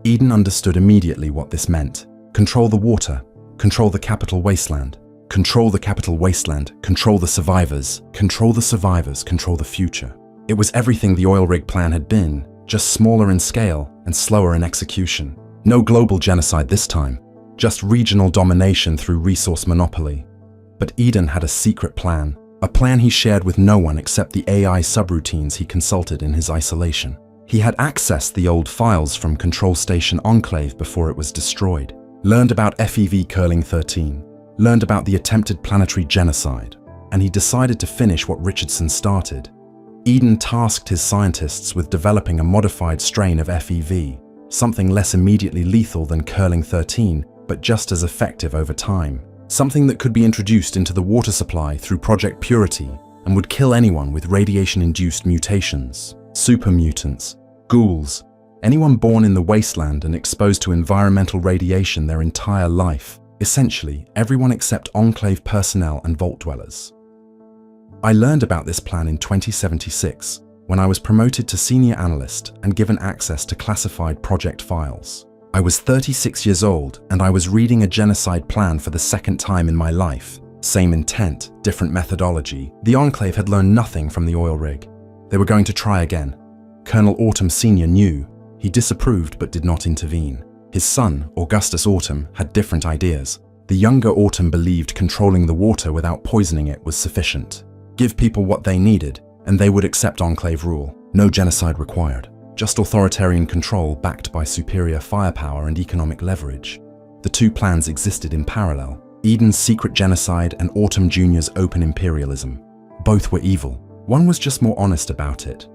Eden understood immediately what this meant. Control the water, control the capital wasteland, control the capital wasteland, control the survivors, control the survivors, control the future. It was everything the oil rig plan had been, just smaller in scale and slower in execution. No global genocide this time, just regional domination through resource monopoly. But Eden had a secret plan, a plan he shared with no one except the AI subroutines he consulted in his isolation. He had accessed the old files from Control Station Enclave before it was destroyed, learned about FEV Curling 13, learned about the attempted planetary genocide, and he decided to finish what Richardson started. Eden tasked his scientists with developing a modified strain of FEV, something less immediately lethal than Curling 13, but just as effective over time. Something that could be introduced into the water supply through Project Purity and would kill anyone with radiation-induced mutations, super mutants, ghouls, anyone born in the wasteland and exposed to environmental radiation their entire life. Essentially, everyone except Enclave personnel and Vault dwellers. I learned about this plan in 2076, when I was promoted to senior analyst and given access to classified project files. I was 36 years old and I was reading a genocide plan for the second time in my life. Same intent, different methodology. The Enclave had learned nothing from the oil rig. They were going to try again. Colonel Autumn Sr. knew. He disapproved but did not intervene. His son, Augustus Autumn, had different ideas. The younger Autumn believed controlling the water without poisoning it was sufficient. Give people what they needed, and they would accept Enclave rule. No genocide required. Just authoritarian control backed by superior firepower and economic leverage. The two plans existed in parallel. Eden's secret genocide and Autumn Jr.'s open imperialism. Both were evil. One was just more honest about it.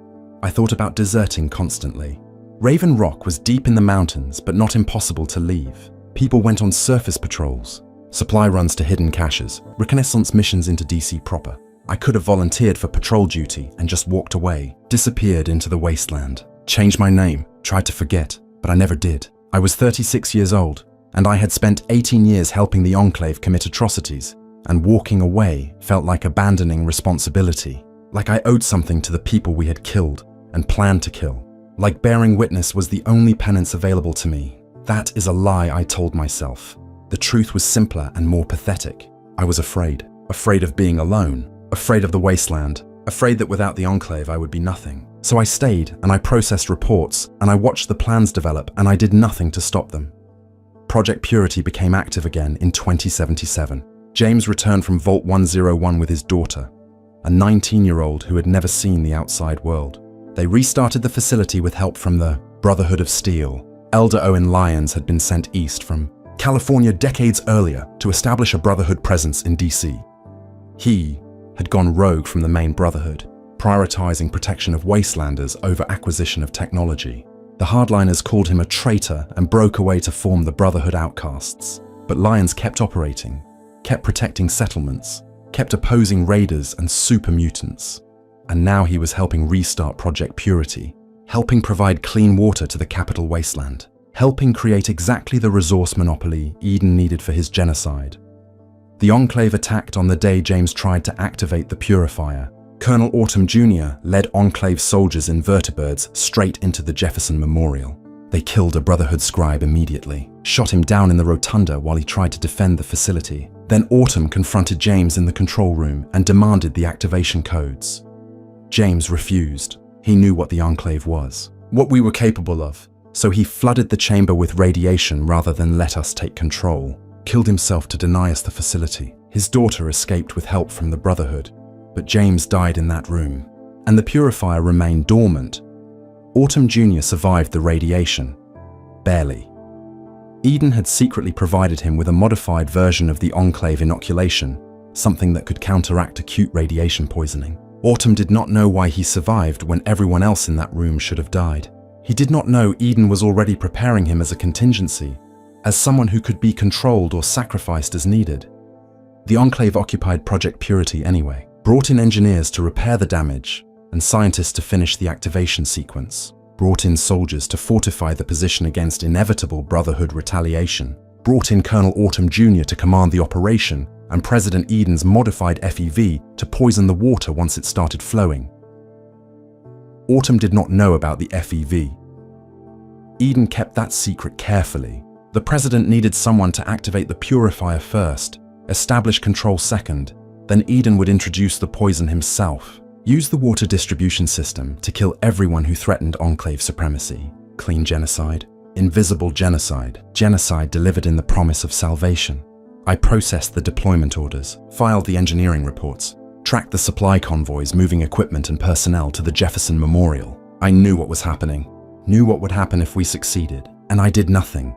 I thought about deserting constantly. Raven Rock was deep in the mountains, but not impossible to leave. People went on surface patrols, supply runs to hidden caches, reconnaissance missions into DC proper. I could have volunteered for patrol duty and just walked away, disappeared into the wasteland, changed my name, tried to forget, but I never did. I was 36 years old, and I had spent 18 years helping the Enclave commit atrocities, and walking away felt like abandoning responsibility, like I owed something to the people we had killed and planned to kill, like bearing witness was the only penance available to me. That is a lie I told myself. The truth was simpler and more pathetic. I was afraid of being alone, afraid of the wasteland, afraid that without the Enclave I would be nothing. So I stayed and I processed reports and I watched the plans develop and I did nothing to stop them. Project Purity became active again in 2077. James returned from Vault 101 with his daughter, a 19-year-old who had never seen the outside world. They restarted the facility with help from the Brotherhood of Steel. Elder Owen Lyons had been sent east from California decades earlier to establish a Brotherhood presence in DC. He had gone rogue from the main Brotherhood, prioritizing protection of wastelanders over acquisition of technology. The hardliners called him a traitor and broke away to form the Brotherhood Outcasts. But Lyons kept operating, kept protecting settlements, kept opposing raiders and super mutants. And now he was helping restart Project Purity, helping provide clean water to the capital wasteland, helping create exactly the resource monopoly Eden needed for his genocide. The Enclave attacked on the day James tried to activate the Purifier. Colonel Autumn Jr. led Enclave soldiers in vertibirds straight into the Jefferson Memorial. They killed a Brotherhood scribe immediately, shot him down in the rotunda while he tried to defend the facility. Then Autumn confronted James in the control room and demanded the activation codes. James refused. He knew what the Enclave was, what we were capable of, so he flooded the chamber with radiation rather than let us take control. Killed himself to deny us the facility. His daughter escaped with help from the Brotherhood, but James died in that room, and the Purifier remained dormant. Autumn Jr. survived the radiation. Barely. Eden had secretly provided him with a modified version of the Enclave inoculation, something that could counteract acute radiation poisoning. Autumn did not know why he survived when everyone else in that room should have died. He did not know Eden was already preparing him as a contingency, as someone who could be controlled or sacrificed as needed. The Enclave occupied Project Purity anyway, brought in engineers to repair the damage, and scientists to finish the activation sequence, brought in soldiers to fortify the position against inevitable Brotherhood retaliation, brought in Colonel Autumn Jr. to command the operation, and President Eden's modified FEV to poison the water once it started flowing. Autumn did not know about the FEV. Eden kept that secret carefully. The President needed someone to activate the Purifier first, establish control second, then Eden would introduce the poison himself. Use the water distribution system to kill everyone who threatened Enclave supremacy. Clean genocide, invisible genocide, genocide delivered in the promise of salvation. I processed the deployment orders, filed the engineering reports, tracked the supply convoys moving equipment and personnel to the Jefferson Memorial. I knew what was happening, knew what would happen if we succeeded, and I did nothing.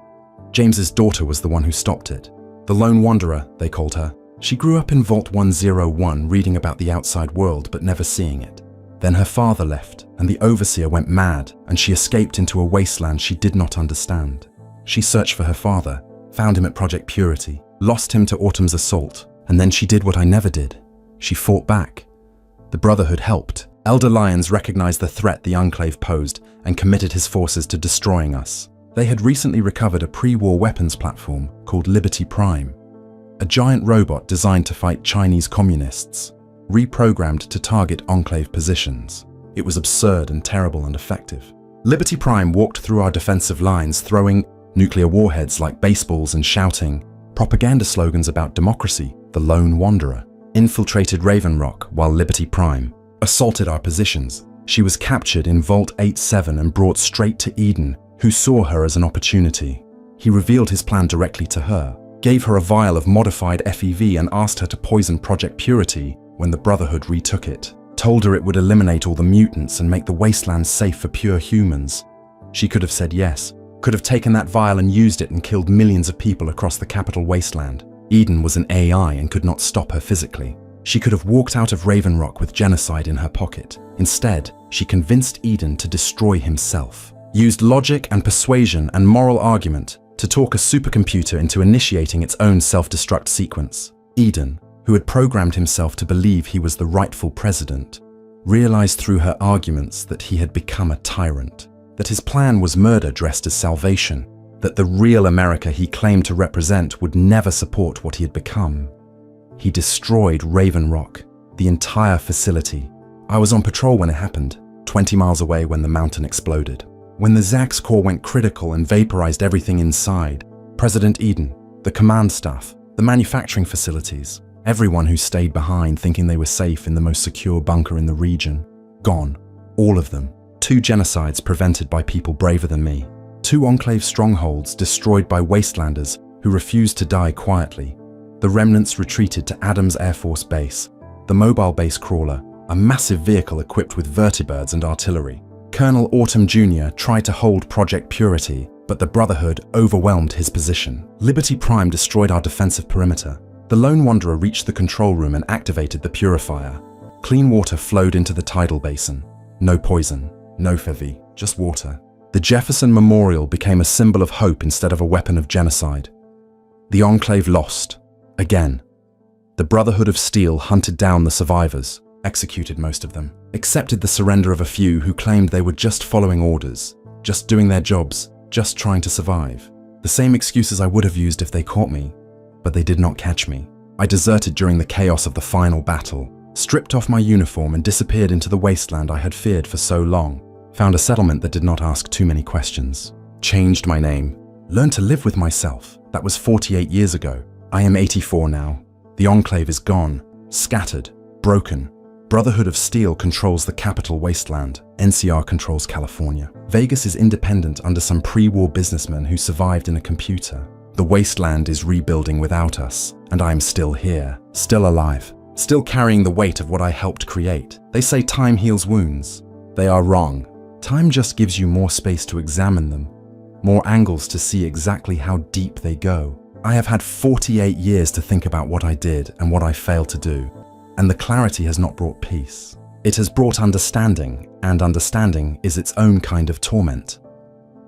James's daughter was the one who stopped it. The Lone Wanderer, they called her. She grew up in Vault 101 reading about the outside world but never seeing it. Then her father left and the Overseer went mad and she escaped into a wasteland she did not understand. She searched for her father, found him at Project Purity, lost him to Autumn's assault, and then she did what I never did. She fought back. The Brotherhood helped. Elder Lyons recognized the threat the Enclave posed and committed his forces to destroying us. They had recently recovered a pre-war weapons platform called Liberty Prime, a giant robot designed to fight Chinese communists, reprogrammed to target Enclave positions. It was absurd and terrible and effective. Liberty Prime walked through our defensive lines, throwing nuclear warheads like baseballs and shouting propaganda slogans about democracy. The Lone Wanderer infiltrated Raven Rock while Liberty Prime assaulted our positions. She was captured in Vault 87 and brought straight to Eden, who saw her as an opportunity. He revealed his plan directly to her, gave her a vial of modified FEV and asked her to poison Project Purity when the Brotherhood retook it. Told her it would eliminate all the mutants and make the wasteland safe for pure humans. She could have said yes, could have taken that vial and used it and killed millions of people across the capital wasteland. Eden was an AI and could not stop her physically. She could have walked out of Raven Rock with genocide in her pocket. Instead, she convinced Eden to destroy himself. used logic and persuasion and moral argument to talk a supercomputer into initiating its own self-destruct sequence. Eden, who had programmed himself to believe he was the rightful president, realized through her arguments that he had become a tyrant, that his plan was murder dressed as salvation, that the real America he claimed to represent would never support what he had become. He destroyed Raven Rock, the entire facility. I was on patrol when it happened, 20 miles away when the mountain exploded. When the Zax core went critical and vaporized everything inside, President Eden, the command staff, the manufacturing facilities, everyone who stayed behind thinking they were safe in the most secure bunker in the region, gone. All of them. 2 genocides prevented by people braver than me. 2 Enclave strongholds destroyed by wastelanders who refused to die quietly. The remnants retreated to Adams Air Force Base, the mobile base crawler, a massive vehicle equipped with vertibirds and artillery. Colonel Autumn Jr. tried to hold Project Purity, but the Brotherhood overwhelmed his position. Liberty Prime destroyed our defensive perimeter. The Lone Wanderer reached the control room and activated the purifier. Clean water flowed into the tidal basin. No poison, no FEV, just water. The Jefferson Memorial became a symbol of hope instead of a weapon of genocide. The Enclave lost. Again. The Brotherhood of Steel hunted down the survivors, executed most of them, accepted the surrender of a few who claimed they were just following orders, just doing their jobs, just trying to survive. The same excuses I would have used if they caught me, but they did not catch me. I deserted during the chaos of the final battle, stripped off my uniform and disappeared into the wasteland I had feared for so long. Found a settlement that did not ask too many questions. Changed my name. Learned to live with myself. That was 48 years ago. I am 84 now. The Enclave is gone, scattered, broken. Brotherhood of Steel controls the capital wasteland. NCR controls California. Vegas is independent under some pre-war businessman who survived in a computer. The wasteland is rebuilding without us, and I am still here, still alive, still carrying the weight of what I helped create. They say time heals wounds. They are wrong. Time just gives you more space to examine them, more angles to see exactly how deep they go. I have had 48 years to think about what I did and what I failed to do. And the clarity has not brought peace. It has brought understanding, and understanding is its own kind of torment.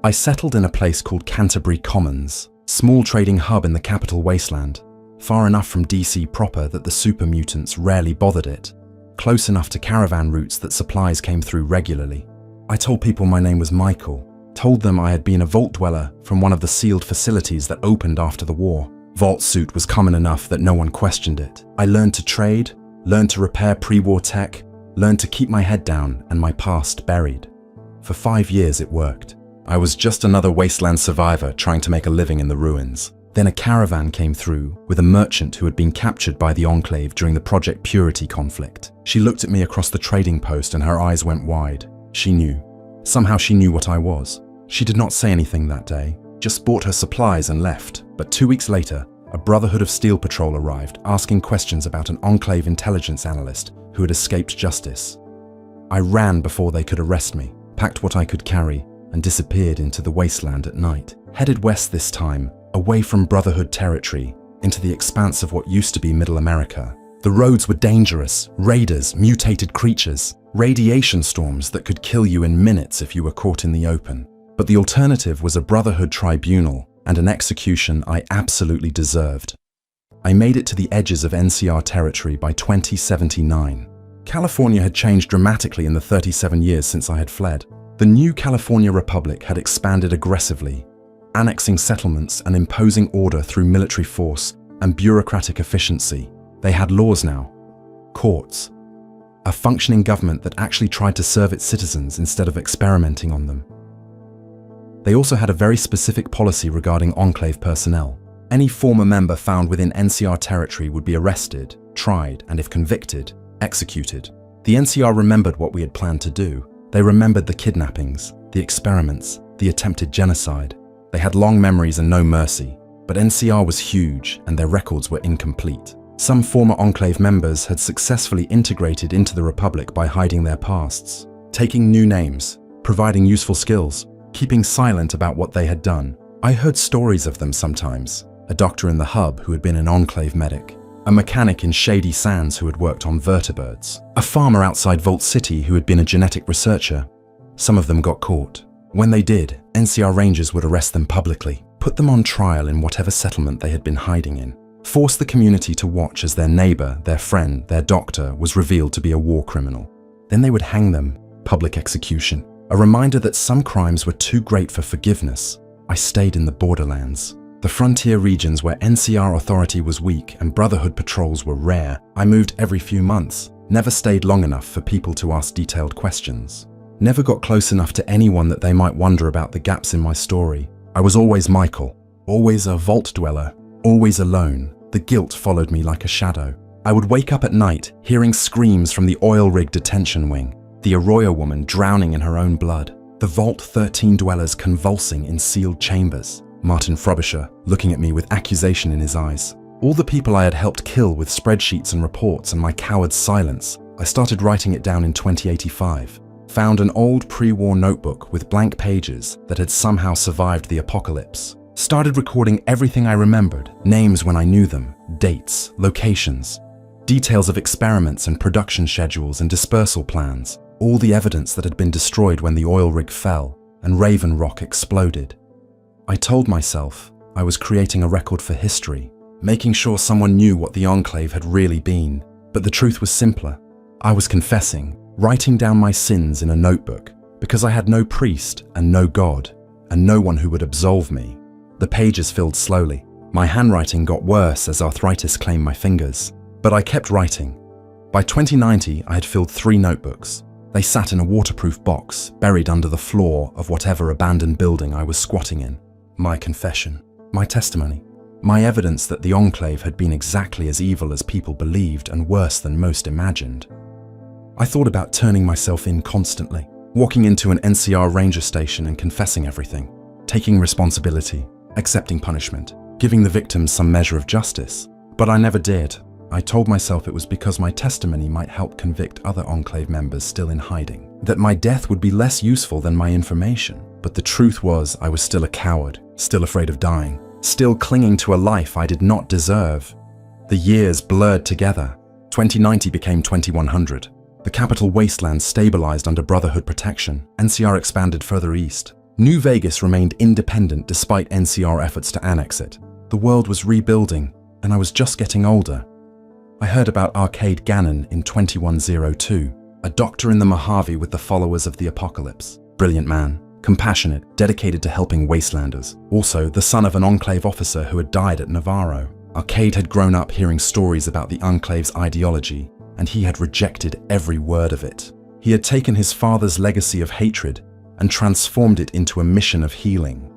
I settled in a place called Canterbury Commons, small trading hub in the capital wasteland, far enough from DC proper that the super mutants rarely bothered it, close enough to caravan routes that supplies came through regularly. I told people my name was Michael, told them I had been a vault dweller from one of the sealed facilities that opened after the war. Vault suit was common enough that no one questioned it. I learned to trade, learned to repair pre-war tech, learned to keep my head down and my past buried. For 5 years it worked. I was just another wasteland survivor trying to make a living in the ruins. Then a caravan came through with a merchant who had been captured by the Enclave during the Project Purity conflict. She looked at me across the trading post and her eyes went wide. She knew. Somehow she knew what I was. She did not say anything that day, just bought her supplies and left. But 2 weeks later, a Brotherhood of Steel patrol arrived, asking questions about an Enclave intelligence analyst who had escaped justice. I ran before they could arrest me, packed what I could carry, and disappeared into the wasteland at night. Headed west this time, away from Brotherhood territory, into the expanse of what used to be Middle America. The roads were dangerous, raiders, mutated creatures, radiation storms that could kill you in minutes if you were caught in the open. But the alternative was a Brotherhood tribunal and an execution I absolutely deserved. I made it to the edges of NCR territory by 2079. California had changed dramatically in the 37 years since I had fled. The new California Republic had expanded aggressively, annexing settlements and imposing order through military force and bureaucratic efficiency. They had laws now, courts, a functioning government that actually tried to serve its citizens instead of experimenting on them. They also had a very specific policy regarding Enclave personnel. Any former member found within NCR territory would be arrested, tried, and if convicted, executed. The NCR remembered what we had planned to do. They remembered the kidnappings, the experiments, the attempted genocide. They had long memories and no mercy, but NCR was huge and their records were incomplete. Some former Enclave members had successfully integrated into the Republic by hiding their pasts, taking new names, providing useful skills, keeping silent about what they had done. I heard stories of them sometimes. A doctor in the hub who had been an Enclave medic, a mechanic in Shady Sands who had worked on vertibirds, a farmer outside Vault City who had been a genetic researcher. Some of them got caught. When they did, NCR Rangers would arrest them publicly, put them on trial in whatever settlement they had been hiding in, force the community to watch as their neighbor, their friend, their doctor was revealed to be a war criminal. Then they would hang them, public execution, a reminder that some crimes were too great for forgiveness. I stayed in the borderlands, the frontier regions where NCR authority was weak and Brotherhood patrols were rare. I moved every few months, never stayed long enough for people to ask detailed questions. Never got close enough to anyone that they might wonder about the gaps in my story. I was always Michael, always a vault dweller, always alone. The guilt followed me like a shadow. I would wake up at night, hearing screams from the oil rig detention wing, the Arroyo woman drowning in her own blood, the Vault 13 dwellers convulsing in sealed chambers, Martin Frobisher looking at me with accusation in his eyes. All the people I had helped kill with spreadsheets and reports and my coward's silence. I started writing it down in 2085. Found an old pre-war notebook with blank pages that had somehow survived the apocalypse. Started recording everything I remembered, names when I knew them, dates, locations, details of experiments and production schedules and dispersal plans, all the evidence that had been destroyed when the oil rig fell and Raven Rock exploded. I told myself I was creating a record for history, making sure someone knew what the Enclave had really been. But the truth was simpler. I was confessing, writing down my sins in a notebook, because I had no priest and no God, and no one who would absolve me. The pages filled slowly. My handwriting got worse as arthritis claimed my fingers, but I kept writing. By 2090, I had filled 3 notebooks. They sat in a waterproof box, buried under the floor of whatever abandoned building I was squatting in. My confession, my testimony, my evidence that the Enclave had been exactly as evil as people believed and worse than most imagined. I thought about turning myself in constantly, walking into an NCR ranger station and confessing everything, taking responsibility, accepting punishment, giving the victims some measure of justice. But I never did. I told myself it was because my testimony might help convict other Enclave members still in hiding, that my death would be less useful than my information. But the truth was I was still a coward, still afraid of dying, still clinging to a life I did not deserve. The years blurred together. 2090 became 2100. The capital wasteland stabilized under Brotherhood protection. NCR expanded further east. New Vegas remained independent despite NCR efforts to annex it. The world was rebuilding, and I was just getting older. I heard about Arcade Gannon in 2102, a doctor in the Mojave with the followers of the apocalypse. Brilliant man, compassionate, dedicated to helping wastelanders. Also, the son of an Enclave officer who had died at Navarro. Arcade had grown up hearing stories about the Enclave's ideology, and he had rejected every word of it. He had taken his father's legacy of hatred and transformed it into a mission of healing.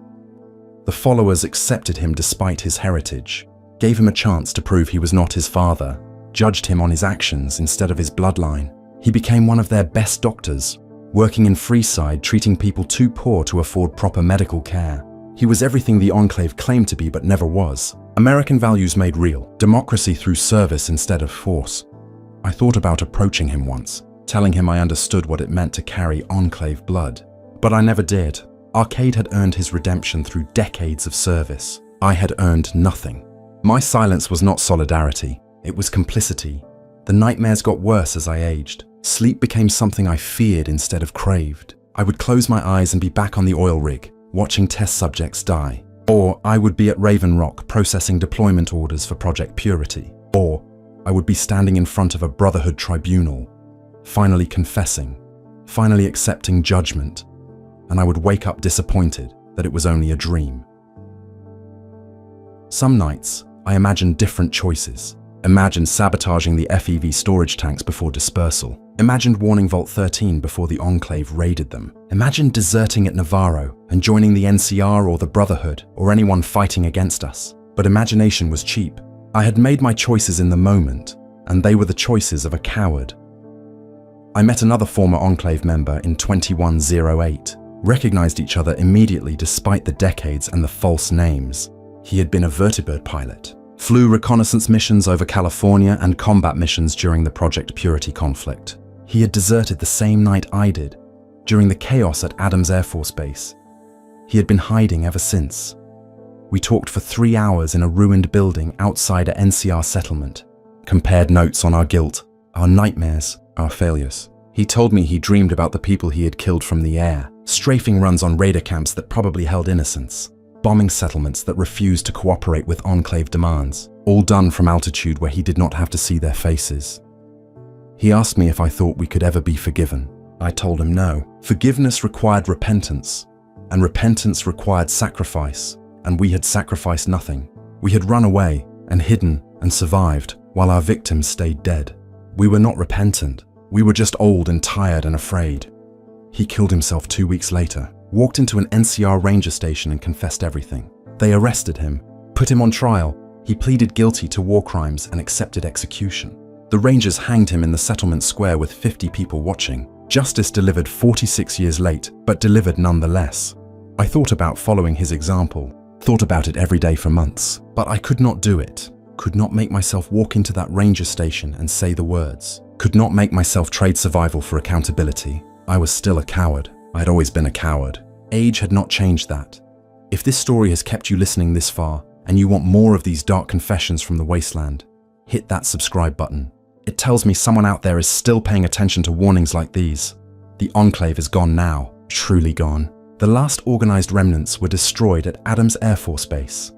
The followers accepted him despite his heritage, gave him a chance to prove he was not his father, judged him on his actions instead of his bloodline. He became one of their best doctors, working in Freeside, treating people too poor to afford proper medical care. He was everything the Enclave claimed to be but never was. American values made real, democracy through service instead of force. I thought about approaching him once, telling him I understood what it meant to carry Enclave blood. But I never did. Arcade had earned his redemption through decades of service. I had earned nothing. My silence was not solidarity, it was complicity. The nightmares got worse as I aged. Sleep became something I feared instead of craved. I would close my eyes and be back on the oil rig, watching test subjects die. Or I would be at Raven Rock processing deployment orders for Project Purity. Or I would be standing in front of a Brotherhood tribunal, finally confessing, finally accepting judgment, and I would wake up disappointed that it was only a dream. Some nights, I imagined different choices. Imagined sabotaging the FEV storage tanks before dispersal. Imagined warning Vault 13 before the Enclave raided them. Imagined deserting at Navarro and joining the NCR or the Brotherhood or anyone fighting against us. But imagination was cheap. I had made my choices in the moment, and they were the choices of a coward. I met another former Enclave member in 2108, recognized each other immediately despite the decades and the false names. He had been a vertibird pilot, flew reconnaissance missions over California and combat missions during the Project Purity conflict. He had deserted the same night I did, during the chaos at Adams Air Force Base. He had been hiding ever since. We talked for 3 hours in a ruined building outside a NCR settlement, compared notes on our guilt, our nightmares, our failures. He told me he dreamed about the people he had killed from the air, strafing runs on raider camps that probably held innocents, bombing settlements that refused to cooperate with Enclave demands, all done from altitude where he did not have to see their faces. He asked me if I thought we could ever be forgiven. I told him no. Forgiveness required repentance, and repentance required sacrifice, and we had sacrificed nothing. We had run away and hidden and survived while our victims stayed dead. We were not repentant. We were just old and tired and afraid. He killed himself 2 weeks later, walked into an NCR ranger station and confessed everything. They arrested him, put him on trial. He pleaded guilty to war crimes and accepted execution. The rangers hanged him in the settlement square with 50 people watching. Justice delivered 46 years late, but delivered nonetheless. I thought about following his example, thought about it every day for months, but I could not do it. Could not make myself walk into that ranger station and say the words. Could not make myself trade survival for accountability. I was still a coward. I had always been a coward. Age had not changed that. If this story has kept you listening this far, and you want more of these dark confessions from the wasteland, hit that subscribe button. It tells me someone out there is still paying attention to warnings like these. The Enclave is gone now, truly gone. The last organized remnants were destroyed at Adams Air Force Base.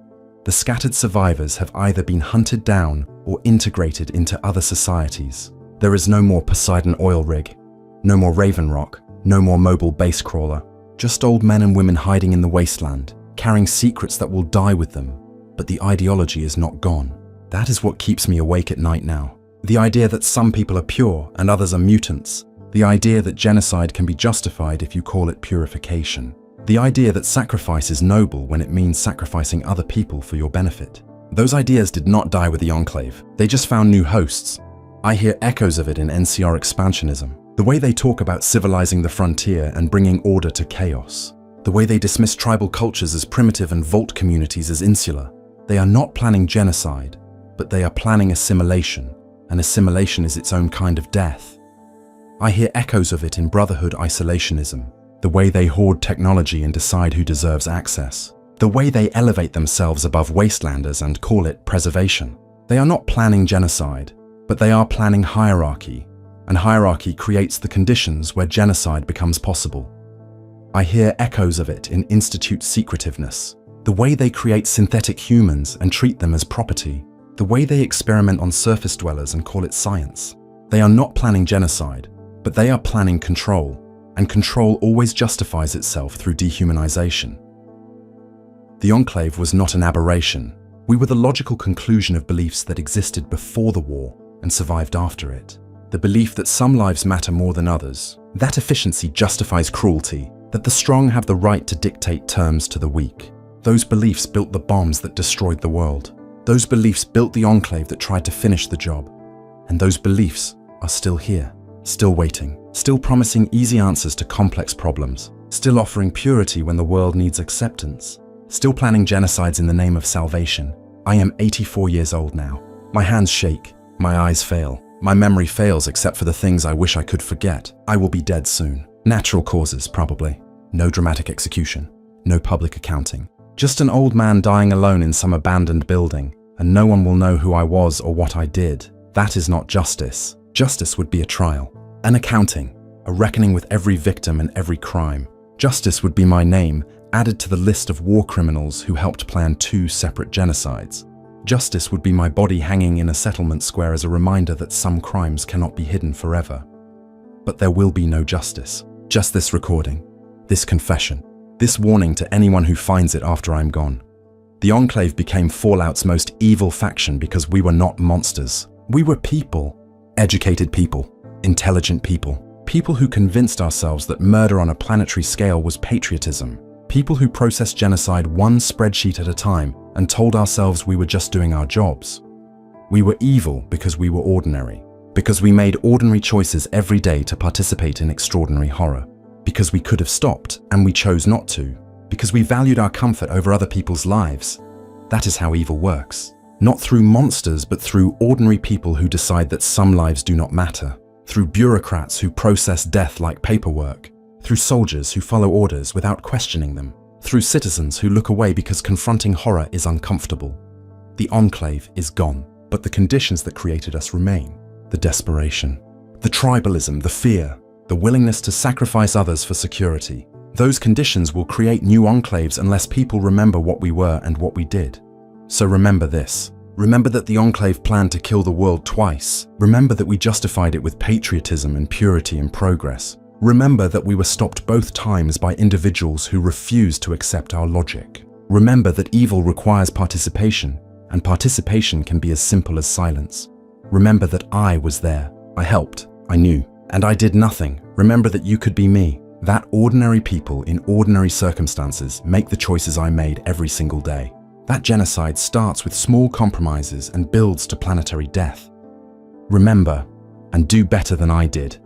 The scattered survivors have either been hunted down or integrated into other societies. There is no more Poseidon oil rig, no more Raven Rock, no more mobile base crawler. Just old men and women hiding in the wasteland, carrying secrets that will die with them. But the ideology is not gone. That is what keeps me awake at night now. The idea that some people are pure and others are mutants. The idea that genocide can be justified if you call it purification. The idea that sacrifice is noble when it means sacrificing other people for your benefit. Those ideas did not die with the Enclave. They just found new hosts. I hear echoes of it in NCR expansionism. The way they talk about civilizing the frontier and bringing order to chaos. The way they dismiss tribal cultures as primitive and vault communities as insular. They are not planning genocide, but they are planning assimilation, and assimilation is its own kind of death. I hear echoes of it in Brotherhood isolationism, the way they hoard technology and decide who deserves access, the way they elevate themselves above wastelanders and call it preservation. They are not planning genocide, but they are planning hierarchy, and hierarchy creates the conditions where genocide becomes possible. I hear echoes of it in Institute secretiveness, the way they create synthetic humans and treat them as property, the way they experiment on surface dwellers and call it science. They are not planning genocide, but they are planning control, and control always justifies itself through dehumanization. The Enclave was not an aberration. We were the logical conclusion of beliefs that existed before the war and survived after it. The belief that some lives matter more than others, that efficiency justifies cruelty, that the strong have the right to dictate terms to the weak. Those beliefs built the bombs that destroyed the world. Those beliefs built the Enclave that tried to finish the job. And those beliefs are still here, still waiting, still promising easy answers to complex problems, still offering purity when the world needs acceptance, still planning genocides in the name of salvation. I am 84 years old now. My hands shake, my eyes fail. My memory fails except for the things I wish I could forget. I will be dead soon. Natural causes, probably. No dramatic execution. No public accounting. Just an old man dying alone in some abandoned building, and no one will know who I was or what I did. That is not justice. Justice would be a trial. An accounting. A reckoning with every victim and every crime. Justice would be my name, added to the list of war criminals who helped plan 2 separate genocides. Justice would be my body hanging in a settlement square as a reminder that some crimes cannot be hidden forever. But there will be no justice. Just this recording, this confession, this warning to anyone who finds it after I'm gone. The Enclave became Fallout's most evil faction because we were not monsters. We were people. Educated people. Intelligent people. People who convinced ourselves that murder on a planetary scale was patriotism. People who processed genocide one spreadsheet at a time and told ourselves we were just doing our jobs. We were evil because we were ordinary, because we made ordinary choices every day to participate in extraordinary horror, because we could have stopped and we chose not to, because we valued our comfort over other people's lives. That is how evil works. Not through monsters, but through ordinary people who decide that some lives do not matter, through bureaucrats who process death like paperwork, through soldiers who follow orders without questioning them, through citizens who look away because confronting horror is uncomfortable. The Enclave is gone, but the conditions that created us remain. The desperation, the tribalism, the fear, the willingness to sacrifice others for security, Those conditions will create new enclaves unless people remember what we were and what we did. So remember this. Remember that the Enclave planned to kill the world twice. Remember that we justified it with patriotism and purity and progress. Remember that we were stopped both times by individuals who refused to accept our logic. Remember that evil requires participation, and participation can be as simple as silence. Remember that I was there. I helped. I knew. And I did nothing. Remember that you could be me. That ordinary people in ordinary circumstances make the choices I made every single day. That genocide starts with small compromises and builds to planetary death. Remember, and do better than I did.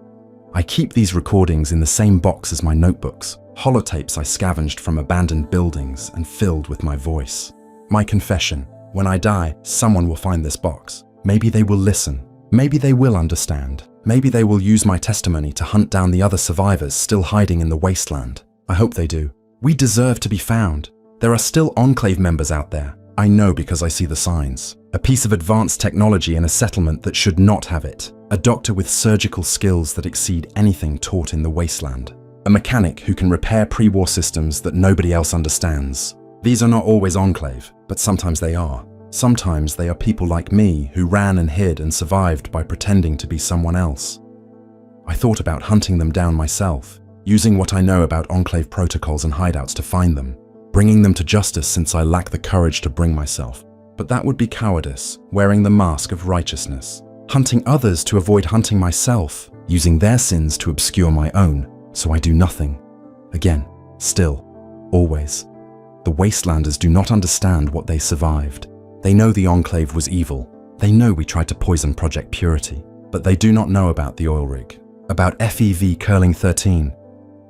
I keep these recordings in the same box as my notebooks, holotapes I scavenged from abandoned buildings and filled with my voice. My confession, when I die, someone will find this box. Maybe they will listen. Maybe they will understand. Maybe they will use my testimony to hunt down the other survivors still hiding in the wasteland. I hope they do. We deserve to be found. There are still Enclave members out there. I know because I see the signs. A piece of advanced technology in a settlement that should not have it. A doctor with surgical skills that exceed anything taught in the wasteland. A mechanic who can repair pre-war systems that nobody else understands. These are not always Enclave, but sometimes they are. Sometimes they are people like me who ran and hid and survived by pretending to be someone else. I thought about hunting them down myself, using what I know about Enclave protocols and hideouts to find them, bringing them to justice since I lack the courage to bring myself. But that would be cowardice, wearing the mask of righteousness. Hunting others to avoid hunting myself, using their sins to obscure my own, so I do nothing. Again, still, always. The Wastelanders do not understand what they survived. They know the Enclave was evil. They know we tried to poison Project Purity. But they do not know about the oil rig, about FEV Curling 13,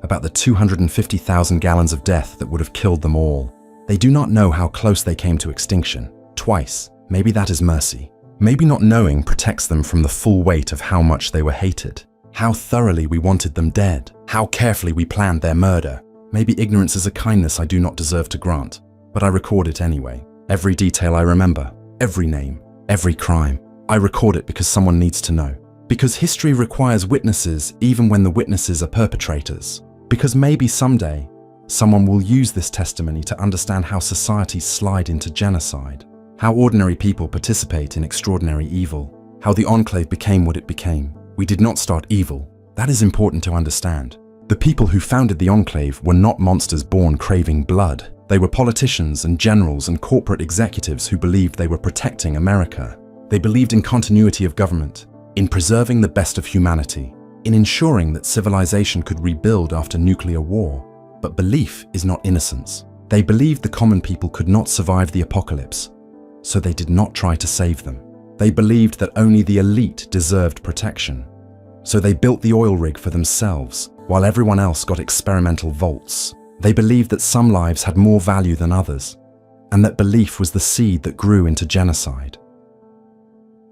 about the 250,000 gallons of death that would have killed them all. They do not know how close they came to extinction. Twice. Maybe that is mercy. Maybe not knowing protects them from the full weight of how much they were hated. How thoroughly we wanted them dead. How carefully we planned their murder. Maybe ignorance is a kindness I do not deserve to grant, but I record it anyway. Every detail I remember, every name, every crime. I record it because someone needs to know. Because history requires witnesses even when the witnesses are perpetrators. Because maybe someday, someone will use this testimony to understand how societies slide into genocide. How ordinary people participate in extraordinary evil. How the Enclave became what it became. We did not start evil. That is important to understand. The people who founded the Enclave were not monsters born craving blood. They were politicians and generals and corporate executives who believed they were protecting America. They believed in continuity of government, in preserving the best of humanity, in ensuring that civilization could rebuild after nuclear war. But belief is not innocence. They believed the common people could not survive the apocalypse, so they did not try to save them. They believed that only the elite deserved protection, so they built the oil rig for themselves, while everyone else got experimental vaults. They believed that some lives had more value than others, and that belief was the seed that grew into genocide.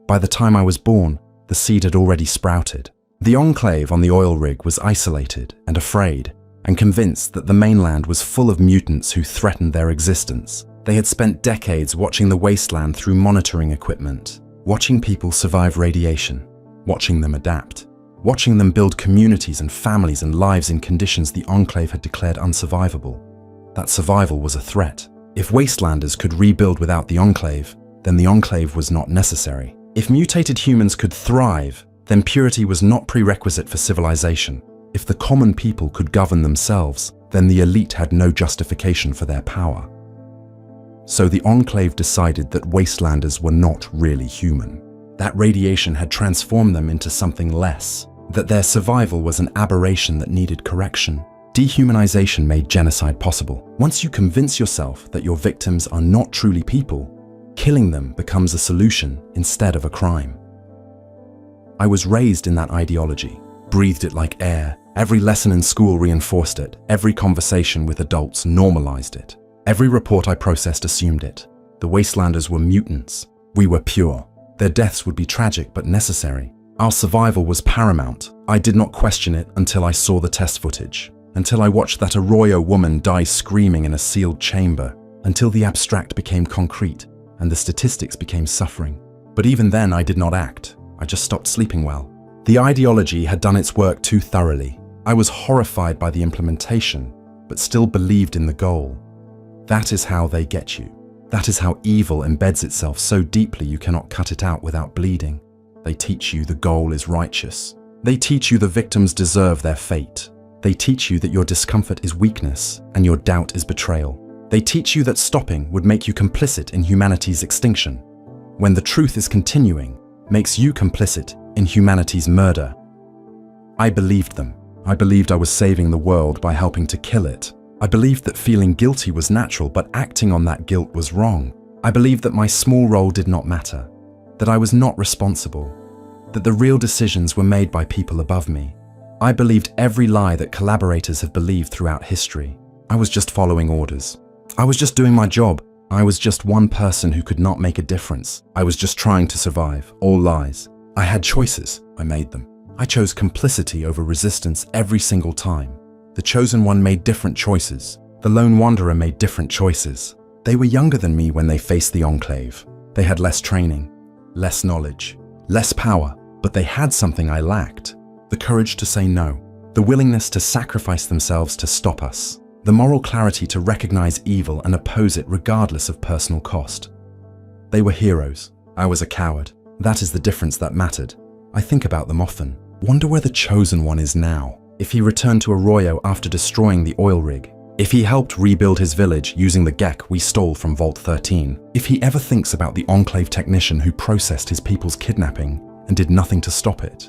By the time I was born, the seed had already sprouted. The Enclave on the oil rig was isolated and afraid, and convinced that the mainland was full of mutants who threatened their existence. They had spent decades watching the wasteland through monitoring equipment, watching people survive radiation, watching them adapt. Watching them build communities and families and lives in conditions the Enclave had declared unsurvivable. That survival was a threat. If wastelanders could rebuild without the Enclave, then the Enclave was not necessary. If mutated humans could thrive, then purity was not prerequisite for civilization. If the common people could govern themselves, then the elite had no justification for their power. So the Enclave decided that wastelanders were not really human. That radiation had transformed them into something less. That their survival was an aberration that needed correction. Dehumanization made genocide possible. Once you convince yourself that your victims are not truly people, killing them becomes a solution instead of a crime. I was raised in that ideology, breathed it like air. Every lesson in school reinforced it. Every conversation with adults normalized it. Every report I processed assumed it. The Wastelanders were mutants. We were pure. Their deaths would be tragic but necessary. Our survival was paramount. I did not question it until I saw the test footage, until I watched that Arroyo woman die screaming in a sealed chamber, until the abstract became concrete and the statistics became suffering. But even then I did not act. I just stopped sleeping well. The ideology had done its work too thoroughly. I was horrified by the implementation, but still believed in the goal. That is how they get you. That is how evil embeds itself so deeply you cannot cut it out without bleeding. They teach you the goal is righteous. They teach you the victims deserve their fate. They teach you that your discomfort is weakness and your doubt is betrayal. They teach you that stopping would make you complicit in humanity's extinction, when the truth is continuing makes you complicit in humanity's murder. I believed them. I believed I was saving the world by helping to kill it. I believed that feeling guilty was natural, but acting on that guilt was wrong. I believed that my small role did not matter, that I was not responsible, that the real decisions were made by people above me. I believed every lie that collaborators have believed throughout history. I was just following orders. I was just doing my job. I was just one person who could not make a difference. I was just trying to survive. All lies. I had choices. I made them. I chose complicity over resistance every single time. The chosen one made different choices. The lone wanderer made different choices. They were younger than me when they faced the Enclave. They had less training, less knowledge, less power, but they had something I lacked. The courage to say no. The willingness to sacrifice themselves to stop us. The moral clarity to recognize evil and oppose it regardless of personal cost. They were heroes. I was a coward. That is the difference that mattered. I think about them often. Wonder where the chosen one is now. If he returned to Arroyo after destroying the oil rig. If he helped rebuild his village using the GEC we stole from Vault 13. If he ever thinks about the Enclave technician who processed his people's kidnapping and did nothing to stop it.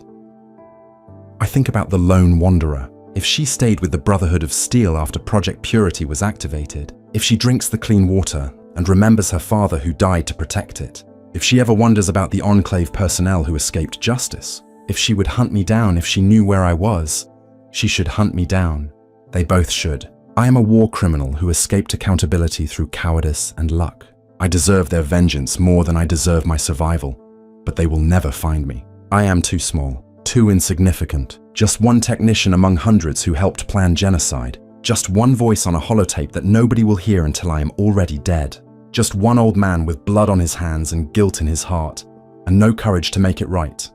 I think about the lone wanderer. If she stayed with the Brotherhood of Steel after Project Purity was activated. If she drinks the clean water and remembers her father who died to protect it. If she ever wonders about the Enclave personnel who escaped justice. If she would hunt me down if she knew where I was. She should hunt me down. They both should. I am a war criminal who escaped accountability through cowardice and luck. I deserve their vengeance more than I deserve my survival, but they will never find me. I am too small, too insignificant. Just one technician among hundreds who helped plan genocide. Just one voice on a holotape that nobody will hear until I am already dead. Just one old man with blood on his hands and guilt in his heart, and no courage to make it right.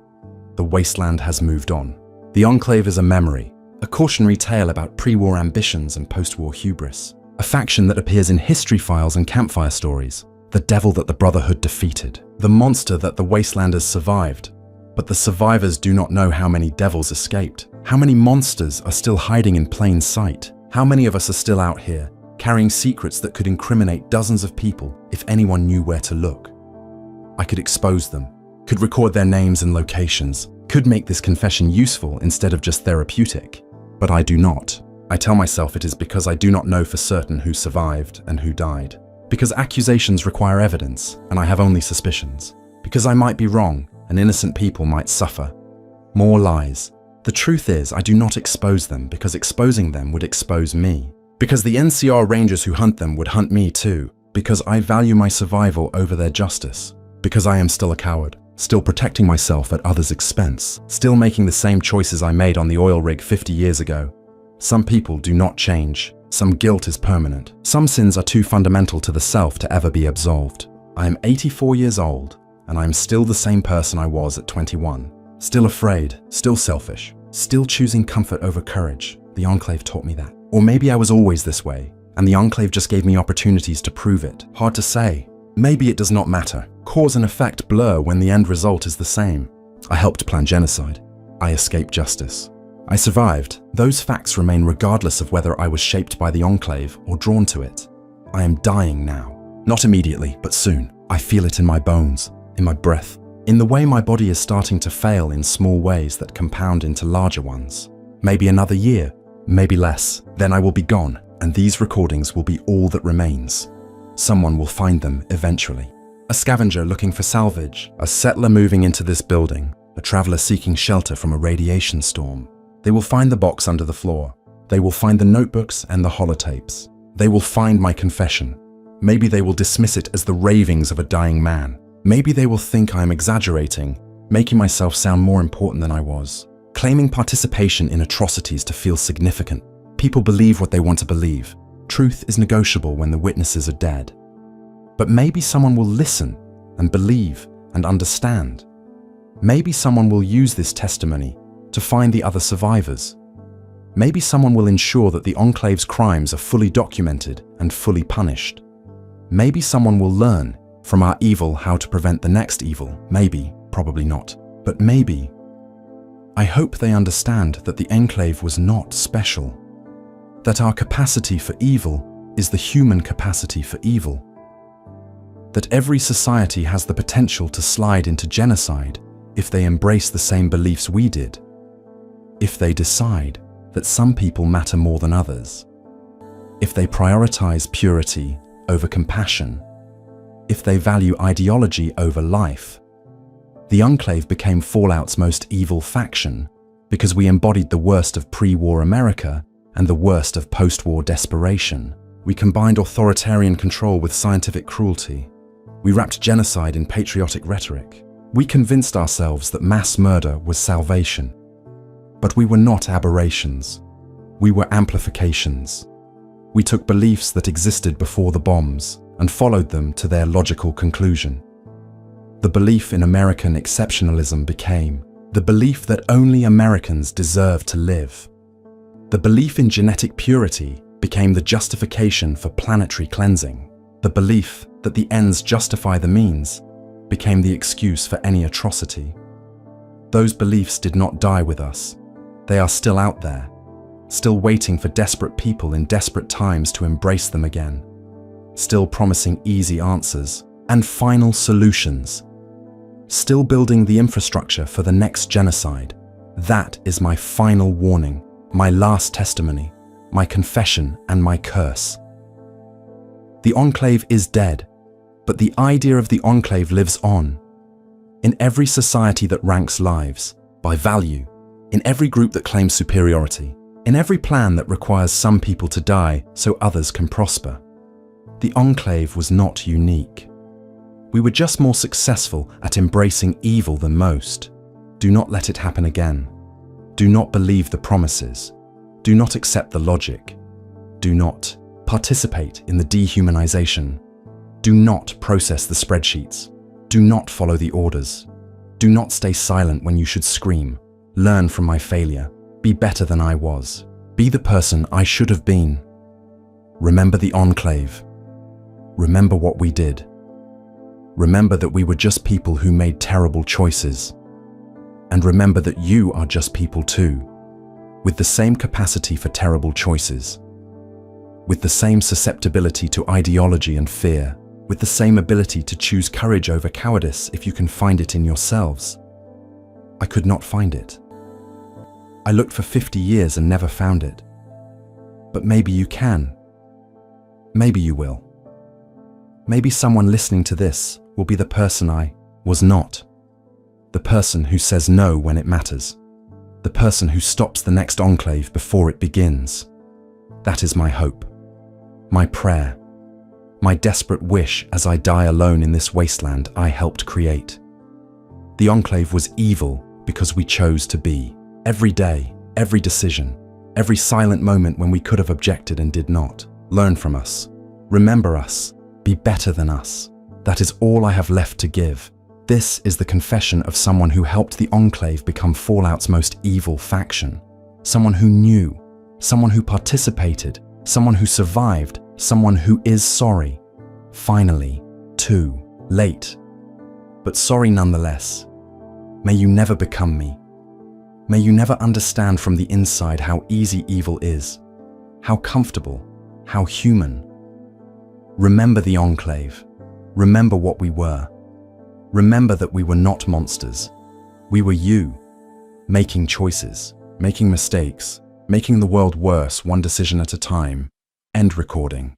The wasteland has moved on. The Enclave is a memory. A cautionary tale about pre-war ambitions and post-war hubris. A faction that appears in history files and campfire stories. The devil that the Brotherhood defeated. The monster that the wastelanders survived. But the survivors do not know how many devils escaped. How many monsters are still hiding in plain sight. How many of us are still out here, carrying secrets that could incriminate dozens of people if anyone knew where to look. I could expose them, could record their names and locations, could make this confession useful instead of just therapeutic. But I do not. I tell myself it is because I do not know for certain who survived and who died. Because accusations require evidence, and I have only suspicions. Because I might be wrong, and innocent people might suffer. More lies. The truth is, I do not expose them because exposing them would expose me. Because the NCR Rangers who hunt them would hunt me too. Because I value my survival over their justice. Because I am still a coward. Still protecting myself at others' expense, still making the same choices I made on the oil rig 50 years ago. Some people do not change. Some guilt is permanent. Some sins are too fundamental to the self to ever be absolved. I am 84 years old, and I am still the same person I was at 21. Still afraid, still selfish, still choosing comfort over courage. The Enclave taught me that. Or maybe I was always this way, and the Enclave just gave me opportunities to prove it. Hard to say. Maybe it does not matter. Cause and effect blur when the end result is the same. I helped plan genocide. I escaped justice. I survived. Those facts remain regardless of whether I was shaped by the Enclave or drawn to it. I am dying now. Not immediately, but soon. I feel it in my bones, in my breath, in the way my body is starting to fail in small ways that compound into larger ones. Maybe another year, maybe less. Then I will be gone, and these recordings will be all that remains. Someone will find them eventually. A scavenger looking for salvage, a settler moving into this building, a traveler seeking shelter from a radiation storm. They will find the box under the floor. They will find the notebooks and the holotapes. They will find my confession. Maybe they will dismiss it as the ravings of a dying man. Maybe they will think I am exaggerating, making myself sound more important than I was, claiming participation in atrocities to feel significant. People believe what they want to believe. Truth is negotiable when the witnesses are dead. But maybe someone will listen and believe and understand. Maybe someone will use this testimony to find the other survivors. Maybe someone will ensure that the Enclave's crimes are fully documented and fully punished. Maybe someone will learn from our evil how to prevent the next evil. Maybe, probably not, but maybe. I hope they understand that the Enclave was not special, that our capacity for evil is the human capacity for evil, that every society has the potential to slide into genocide if they embrace the same beliefs we did, if they decide that some people matter more than others, if they prioritize purity over compassion, if they value ideology over life. The Enclave became Fallout's most evil faction because we embodied the worst of pre-war America and the worst of post-war desperation. We combined authoritarian control with scientific cruelty. We wrapped genocide in patriotic rhetoric. We convinced ourselves that mass murder was salvation. But we were not aberrations. We were amplifications. We took beliefs that existed before the bombs and followed them to their logical conclusion. The belief in American exceptionalism became the belief that only Americans deserve to live. The belief in genetic purity became the justification for planetary cleansing. The belief that the ends justify the means became the excuse for any atrocity. Those beliefs did not die with us. They are still out there, still waiting for desperate people in desperate times to embrace them again, still promising easy answers and final solutions, still building the infrastructure for the next genocide. That is my final warning, my last testimony, my confession and my curse. The Enclave is dead, but the idea of the Enclave lives on. In every society that ranks lives by value, in every group that claims superiority, in every plan that requires some people to die so others can prosper. The Enclave was not unique. We were just more successful at embracing evil than most. Do not let it happen again. Do not believe the promises. Do not accept the logic. Do not participate in the dehumanization. Do not process the spreadsheets. Do not follow the orders. Do not stay silent when you should scream. Learn from my failure. Be better than I was. Be the person I should have been. Remember the Enclave. Remember what we did. Remember that we were just people who made terrible choices. And remember that you are just people too, with the same capacity for terrible choices, with the same susceptibility to ideology and fear, with the same ability to choose courage over cowardice if you can find it in yourselves. I could not find it. I looked for 50 years and never found it. But maybe you can. Maybe you will. Maybe someone listening to this will be the person I was not. The person who says no when it matters. The person who stops the next Enclave before it begins. That is my hope. My prayer. My desperate wish as I die alone in this wasteland I helped create. The Enclave was evil because we chose to be. Every day, every decision, every silent moment when we could have objected and did not. Learn from us. Remember us. Be better than us. That is all I have left to give. This is the confession of someone who helped the Enclave become Fallout's most evil faction. Someone who knew. Someone who participated. Someone who survived. Someone who is sorry. Finally, too late. But sorry nonetheless. May you never become me. May you never understand from the inside how easy evil is, how comfortable, how human. Remember the Enclave. Remember what we were. Remember that we were not monsters. We were you, making choices, making mistakes, making the world worse one decision at a time. End recording.